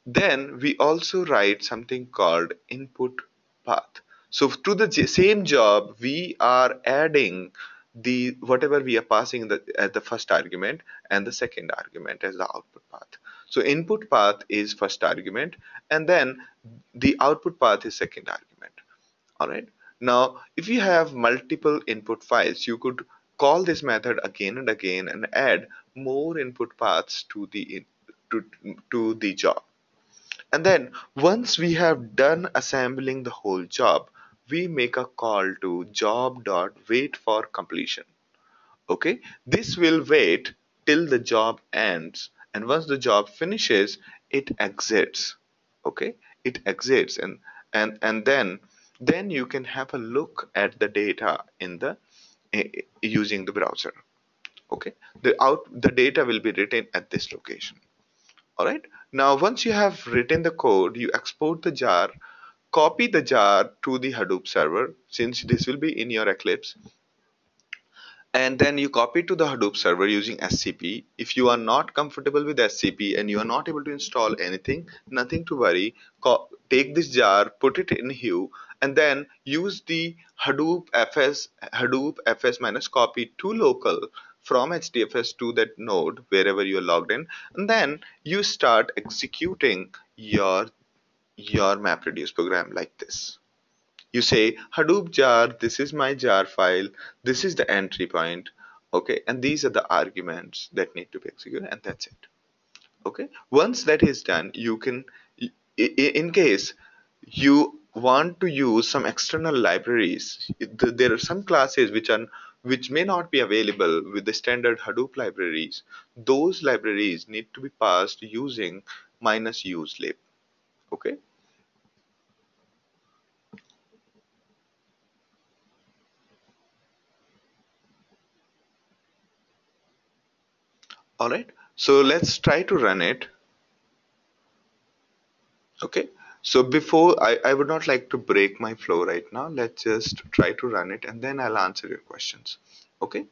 Then we also write something called input path. So to the same job, we are adding the whatever we are passing as the first argument and the second argument as the output path. So input path is first argument, and then the output path is second argument. All right. Now, if you have multiple input files, you could call this method again and again and add more input paths to, to the job. And then once we have done assembling the whole job, we make a call to job.wait for completion. Okay, this will wait till the job ends, and once the job finishes, it exits. Okay, it exits, and then you can have a look at the data in the using the browser. Okay, the data will be written at this location. All right. Now, once you have written the code, you export the jar, copy the jar to the Hadoop server, since this will be in your Eclipse, and then you copy to the Hadoop server using SCP. If you are not comfortable with SCP and you are not able to install anything, nothing to worry. Take this jar, put it in Hue, and then use the Hadoop fs minus copy to local from HDFS to that node wherever you are logged in, and then you start executing your MapReduce program like this. You say Hadoop jar, this is my jar file, this is the entry point, okay, and these are the arguments that need to be executed, and that's it. Okay, once that is done, you can, in case you want to use some external libraries, there are some classes which may not be available with the standard Hadoop libraries. Those libraries need to be passed using minus uselib. Okay. All right, so let's try to run it. Okay, so before I would not like to break my flow right now. Let's just try to run it and then I'll answer your questions. Okay,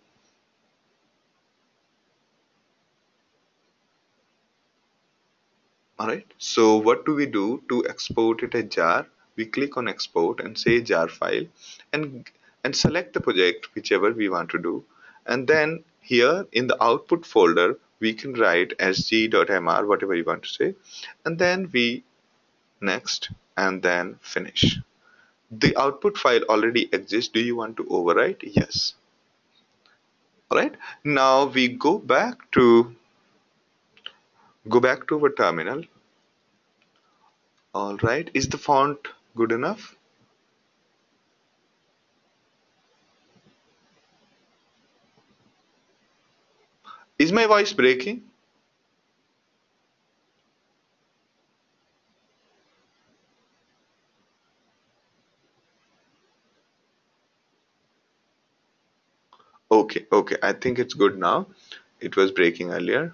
all right. So what do we do to export it a jar? We click on export and say jar file, and select the project whichever we want to do. And then here in the output folder, we can write sg.mr, whatever you want to say. And then we next and then finish. The output file already exists. Do you want to overwrite? Yes. All right. Now we go back to our terminal. All right. Is the font good enough? Is my voice breaking? Okay, okay. I think it's good now. It was breaking earlier.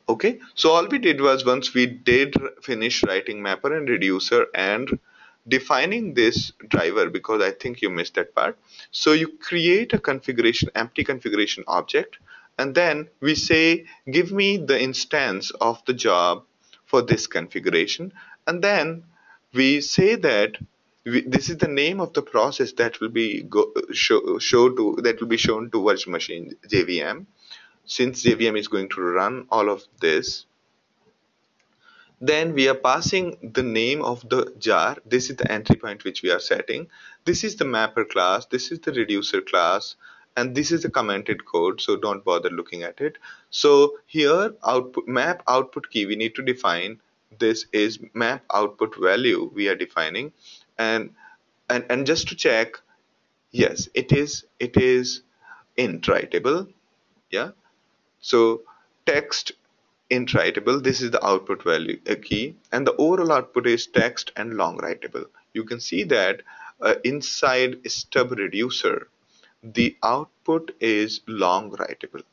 Okay, so all we did was once we did finish writing mapper and reducer and defining this driver, because I think you missed that part. So you create a configuration, empty configuration object, and then we say, give me the instance of the job for this configuration. And then we say that this is the name of the process that will be that will be shown to virtual machine JVM. Since JVM is going to run all of this, then we are passing the name of the jar. This is the entry point which we are setting. This is the mapper class. This is the reducer class. And this is the commented code. So don't bother looking at it. So here output map output key we need to define. This is map output value we are defining. And and just to check, yes, it is int writable. Yeah. So text int writable, this is the output value key, and the overall output is text and long writable. You can see that inside stub reducer, the output is long writable.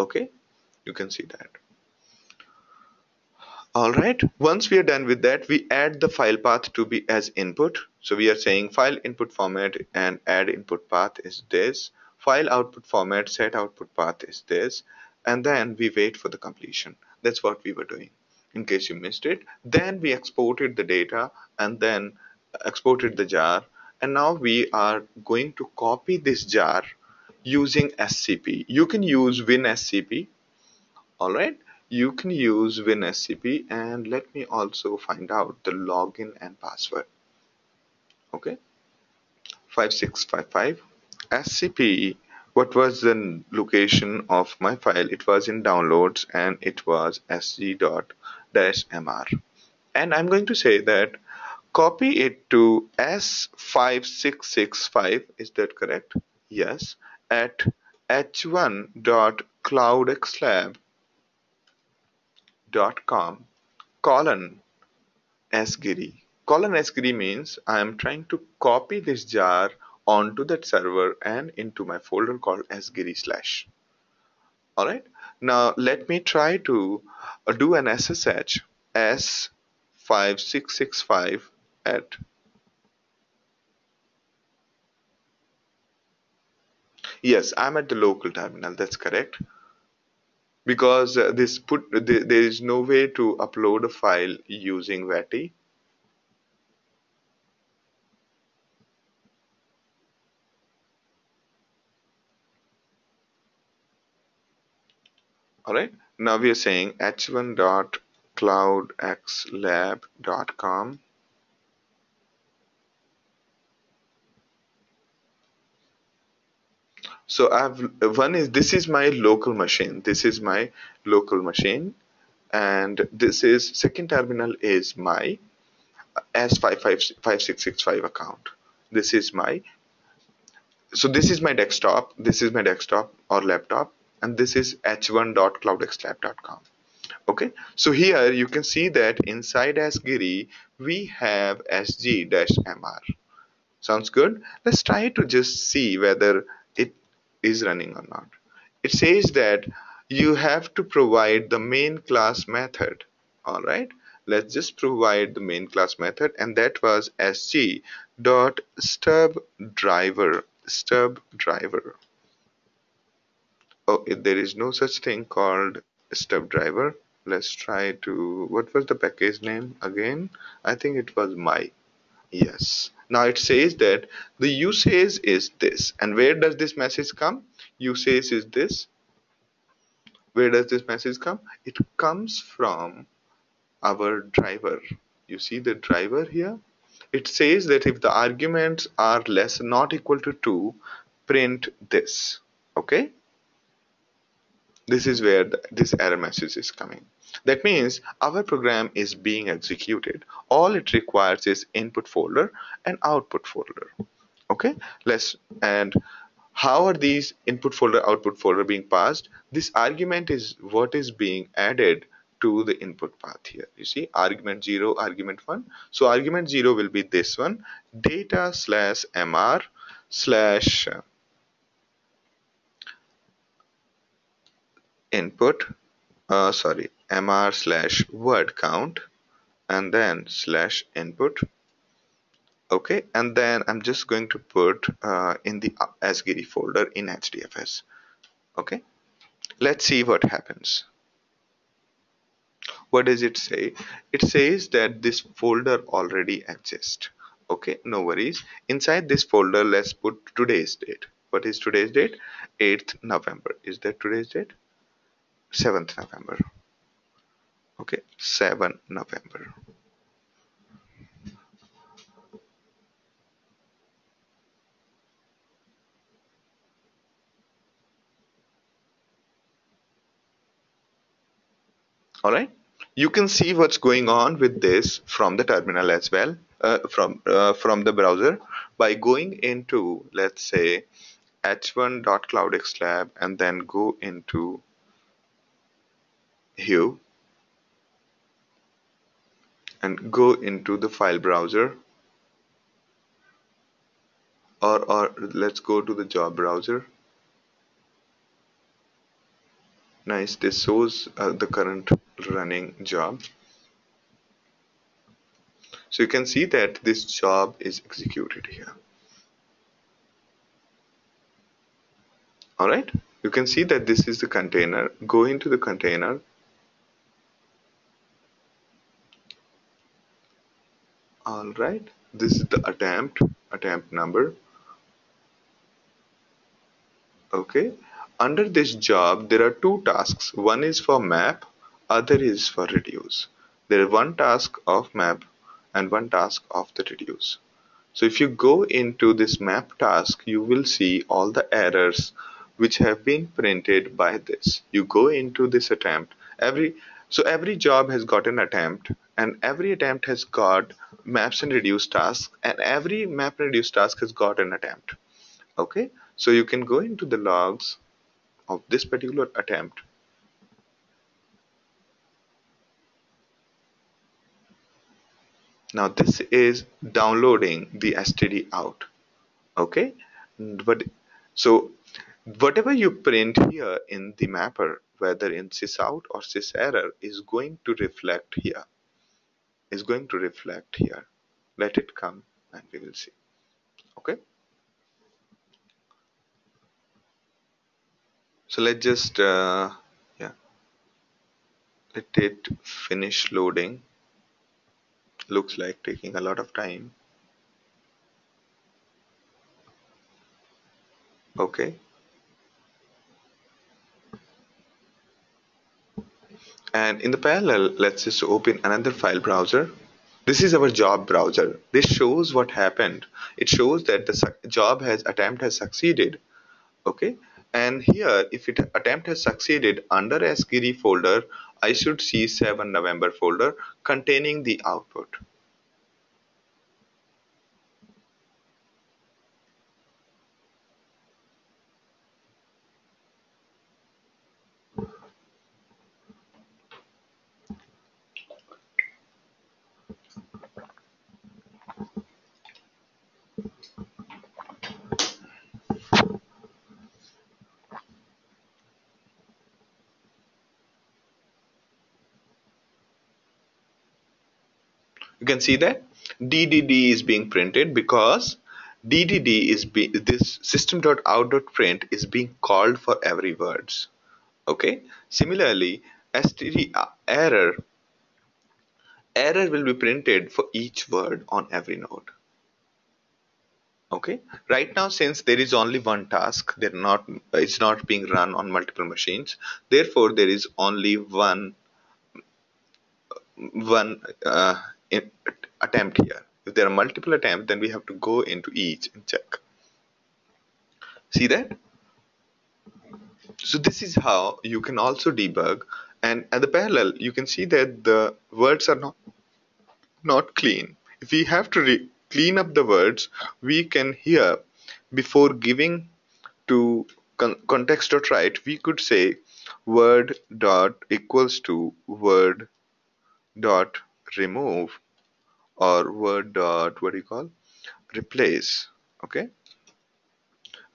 Okay, you can see that. All right, once we are done with that, we add the file path to be as input. So we are saying file input format and add input path is this. File output format, set output path is this. And then we wait for the completion. That's what we were doing. In case you missed it, then we exported the data and then exported the jar. And now we are going to copy this jar using SCP. You can use WinSCP. Alright, you can use WinSCP, and let me also find out the login and password. Okay, 5655 SCP. What was the location of my file? It was in downloads and it was sg.-mr. And I'm going to say that copy it to S5665. Is that correct? Yes, at h1.cloudxlab.com colon sgiri. Colon sgiri means I am trying to copy this jar onto that server and into my folder called sgiri slash. Alright, now let me try to do an SSH S5665 at, yes, I'm at the local terminal, that's correct. Because there is no way to upload a file using VATI. Alright, now we are saying h1.cloudxlab.com. So this is my local machine. This is my local machine, and this is second terminal is my S5665 account. This is my, so this is my desktop. This is my desktop or laptop, and this is h1.cloudxlab.com. Okay, so here you can see that inside asgiri we have sg-mr. Sounds good. Let's try to just see whether it is running or not. It says that you have to provide the main class method. All right, let's just provide the main class method, and that was sg dot stub driver. Oh, there is no such thing called stub driver. Let's try to, what was the package name again? I think it was my. Yes. Now it says that the usage is this. And where does this message come? Usage is this. Where does this message come? It comes from our driver. You see the driver here? It says that if the arguments are less not equal to 2, print this. Okay? This is where this error message is coming. That means our program is being executed. All it requires is input folder and output folder. Okay, let's and how are these input folder output folder being passed? This argument is what is being added to the input path here. You see, argument 0, argument 1. So argument 0 will be this one, data slash mr slash input, sorry, mr slash word count, and then slash input. Okay, and then I'm just going to put in the asgiri folder in hdfs. Okay, let's see what happens. What does it say? It says that this folder already exists. Okay, no worries. Inside this folder, let's put today's date. What is today's date? 8th November. Is that today's date? 7th November. Okay, 7 November. All right. You can see what's going on with this from the terminal as well, from the browser by going into, let's say, h1.cloudxlab and then go into Hue and go into the file browser, or let's go to the job browser. Nice, this shows the current running job. So you can see that this job is executed here. All right, you can see that this is the container. Go into the container. All right, this is the attempt number. Okay, under this job there are two tasks. One is for map, other is for reduce. There is one task of map and one task of the reduce. So if you go into this map task, you will see all the errors which have been printed by this. You go into this attempt. Every job has got an attempt, and every attempt has got maps and reduce tasks, and every map and reduce task has got an attempt. Okay, so you can go into the logs of this particular attempt. Now this is downloading the std out. Okay, but so whatever you print here in the mapper, whether in sysout or syserror, is going to reflect here. Let it come and we will see. Okay, so let's just yeah, let it finish loading. Looks like taking a lot of time. Okay, and in the parallel, let's just open another file browser. This is our job browser. This shows what happened. It shows that the attempt has succeeded. Okay, and here if it attempt has succeeded, under asgiri folder I should see 7 November folder containing the output. You can see that DDD is being printed because this system.out.print is being called for every words. Okay, similarly std error will be printed for each word on every node. Okay, right now since there is only one task, it's not being run on multiple machines, therefore there is only one attempt here. If there are multiple attempts, then we have to go into each and check. See that? So this is how you can also debug. And at the parallel, you can see that the words are not clean. If we have to clean up the words, we can here, before giving to context dot write, we could say word dot equals to word dot remove, or word dot, what do you call, replace. Okay,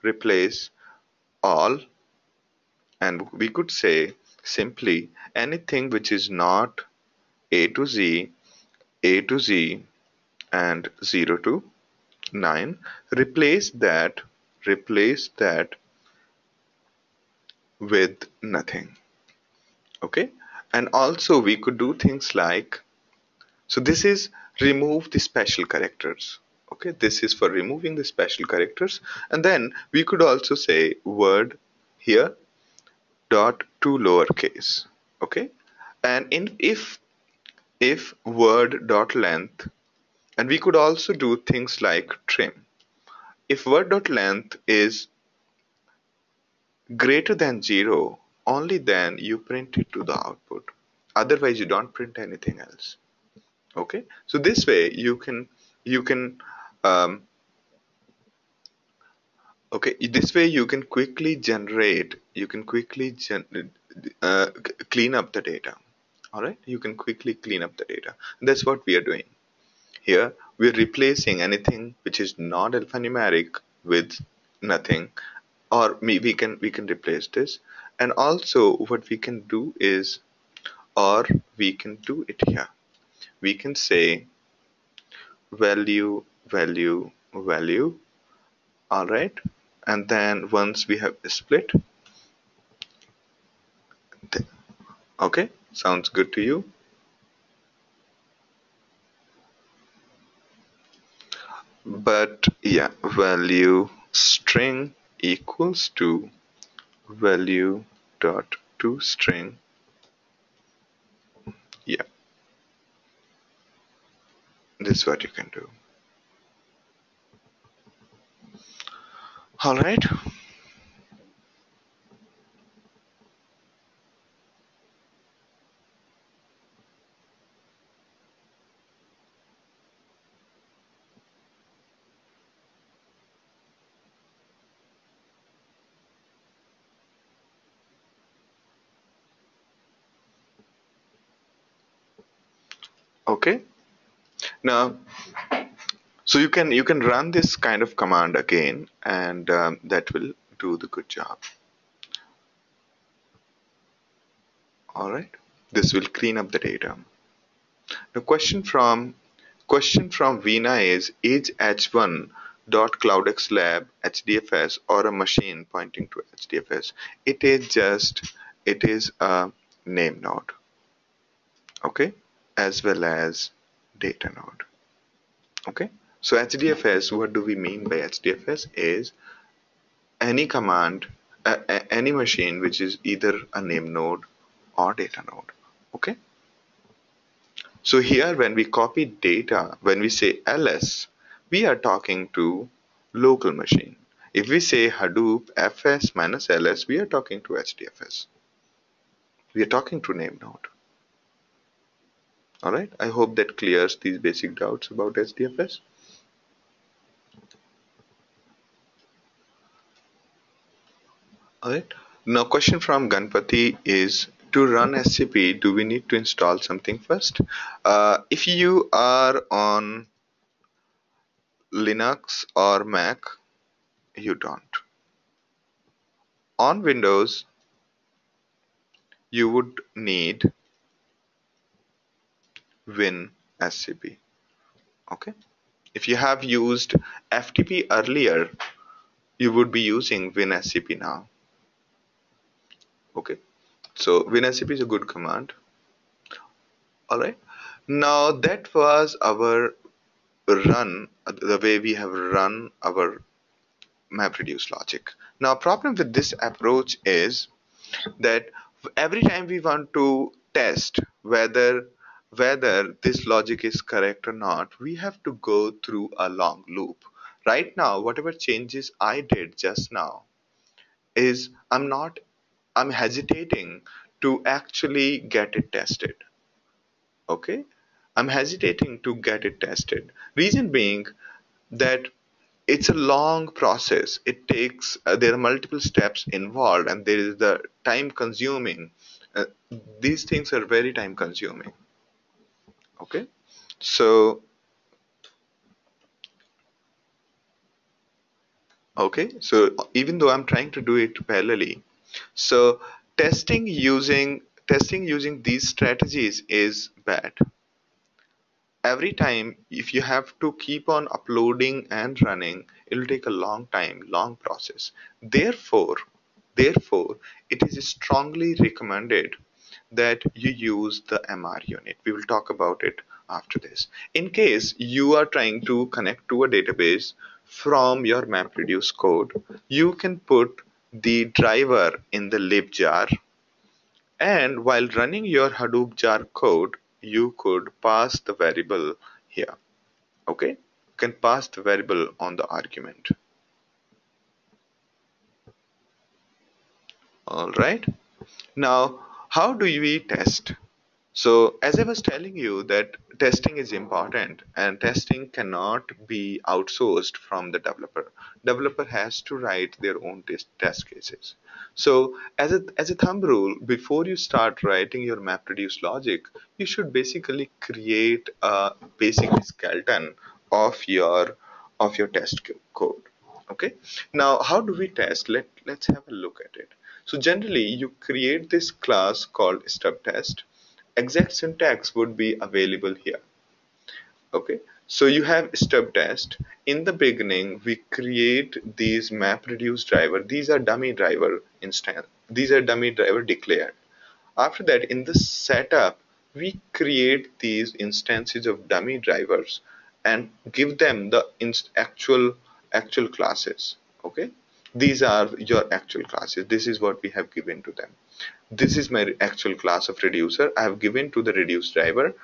replace all. And we could say simply anything which is not A to Z, A to Z, and 0 to 9, replace that with nothing. Okay, and also we could do things like, so this is remove the special characters. Okay, this is for removing the special characters. And then we could also say word here dot to lowercase. Okay, and in if word dot length, and we could also do things like trim. If word dot length is greater than 0, only then you print it to the output. Otherwise, you don't print anything else. Okay, so this way you can um, okay, this way you can quickly generate, you can quickly clean up the data. All right, you can quickly clean up the data. That's what we are doing here. We're replacing anything which is not alphanumeric with nothing, or we can replace this. And also what we can do is, or we can do it here, we can say value value value. All right, and then once we have split, okay, sounds good to you. But yeah, value string equals to value dot to string. Yeah, this is what you can do. All right. Okay, now, so you can run this kind of command again, and that will do the good job. All right, this will clean up the data. The question from Veena is H1 dot CloudX Lab HDFS or a machine pointing to HDFS? It is a name node, okay, as well as data node. Okay, so HDFS, what do we mean by HDFS? Is any command, any machine which is either a name node or data node. Okay, so here when we copy data, when we say ls, we are talking to local machine. If we say Hadoop fs minus ls, we are talking to HDFS. We are talking to name node. All right, I hope that clears these basic doubts about HDFS. All right. Now, question from Ganpati is, to run SCP, do we need to install something first? If you are on Linux or Mac, you don't. On Windows, you would need WinSCP. Okay. If you have used FTP earlier, you would be using WinSCP now. Okay. So WinSCP is a good command. All right. Now that was our run, the way we have run our MapReduce logic. Now, problem with this approach is that every time we want to test whether this logic is correct or not, we have to go through a long loop. Right now, whatever changes I did just now is I'm not I'm hesitating to actually get it tested. Okay, I'm hesitating to get it tested. Reason being that it's a long process. It takes, there are multiple steps involved, and there is the time consuming. Uh, these things are very time consuming. Okay, so so even though I'm trying to do it parallelly, so testing using these strategies is bad. Every time, if you have to keep on uploading and running, it will take a long time, long process. Therefore therefore it is strongly recommended that you use the MR unit. We will talk about it after this. In case you are trying to connect to a database from your MapReduce code, you can put the driver in the libjar, and while running your Hadoop jar code, you could pass the variable here. Okay? You can pass the variable on the argument. Alright. Now, how do we test? So, as I was telling you that testing is important and testing cannot be outsourced from the developer. Developer has to write their own test cases. So, as a thumb rule, before you start writing your MapReduce logic, you should basically create a basic skeleton of your test code. Okay. Now, how do we test? Let's have a look at it. So generally, you create this class called stub test. Exact syntax would be available here. Okay, so you have stub test. In the beginning, we create these MapReduce driver. These are dummy driver instance. These are dummy driver declared. After that, in the setup, we create these instances of dummy drivers and give them the actual classes. Okay, these are your actual classes. This is what we have given to them. This is my actual class of reducer I have given to the reduce driver,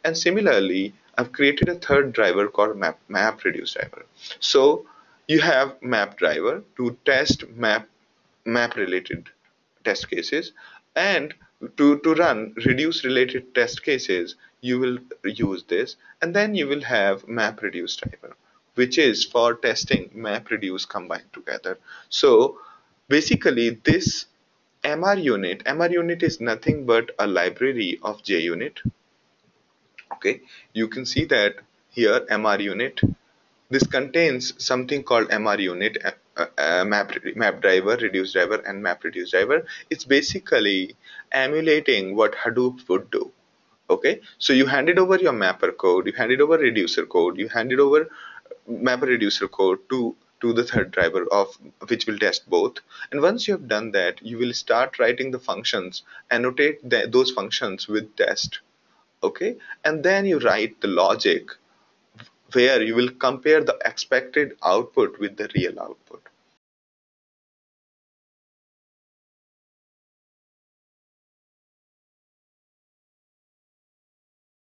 and similarly I've created a third driver called map reduce driver. So you have map driver to test map related test cases, and to run reduce related test cases you will use this, and then you will have map reduce driver, which is for testing map reduce combined together. So basically this MR unit is nothing but a library of JUnit. Okay, you can see that here MR unit. This contains something called MR unit, map driver, reduce driver, and map reduce driver. It's basically emulating what Hadoop would do. Okay, so you handed over your mapper code, you handed over reducer code, you handed over mapper reducer code to the third driver of which will test both. And once you have done that, you will start writing the functions, annotate those functions with test. Okay, and then you write the logic where you will compare the expected output with the real output.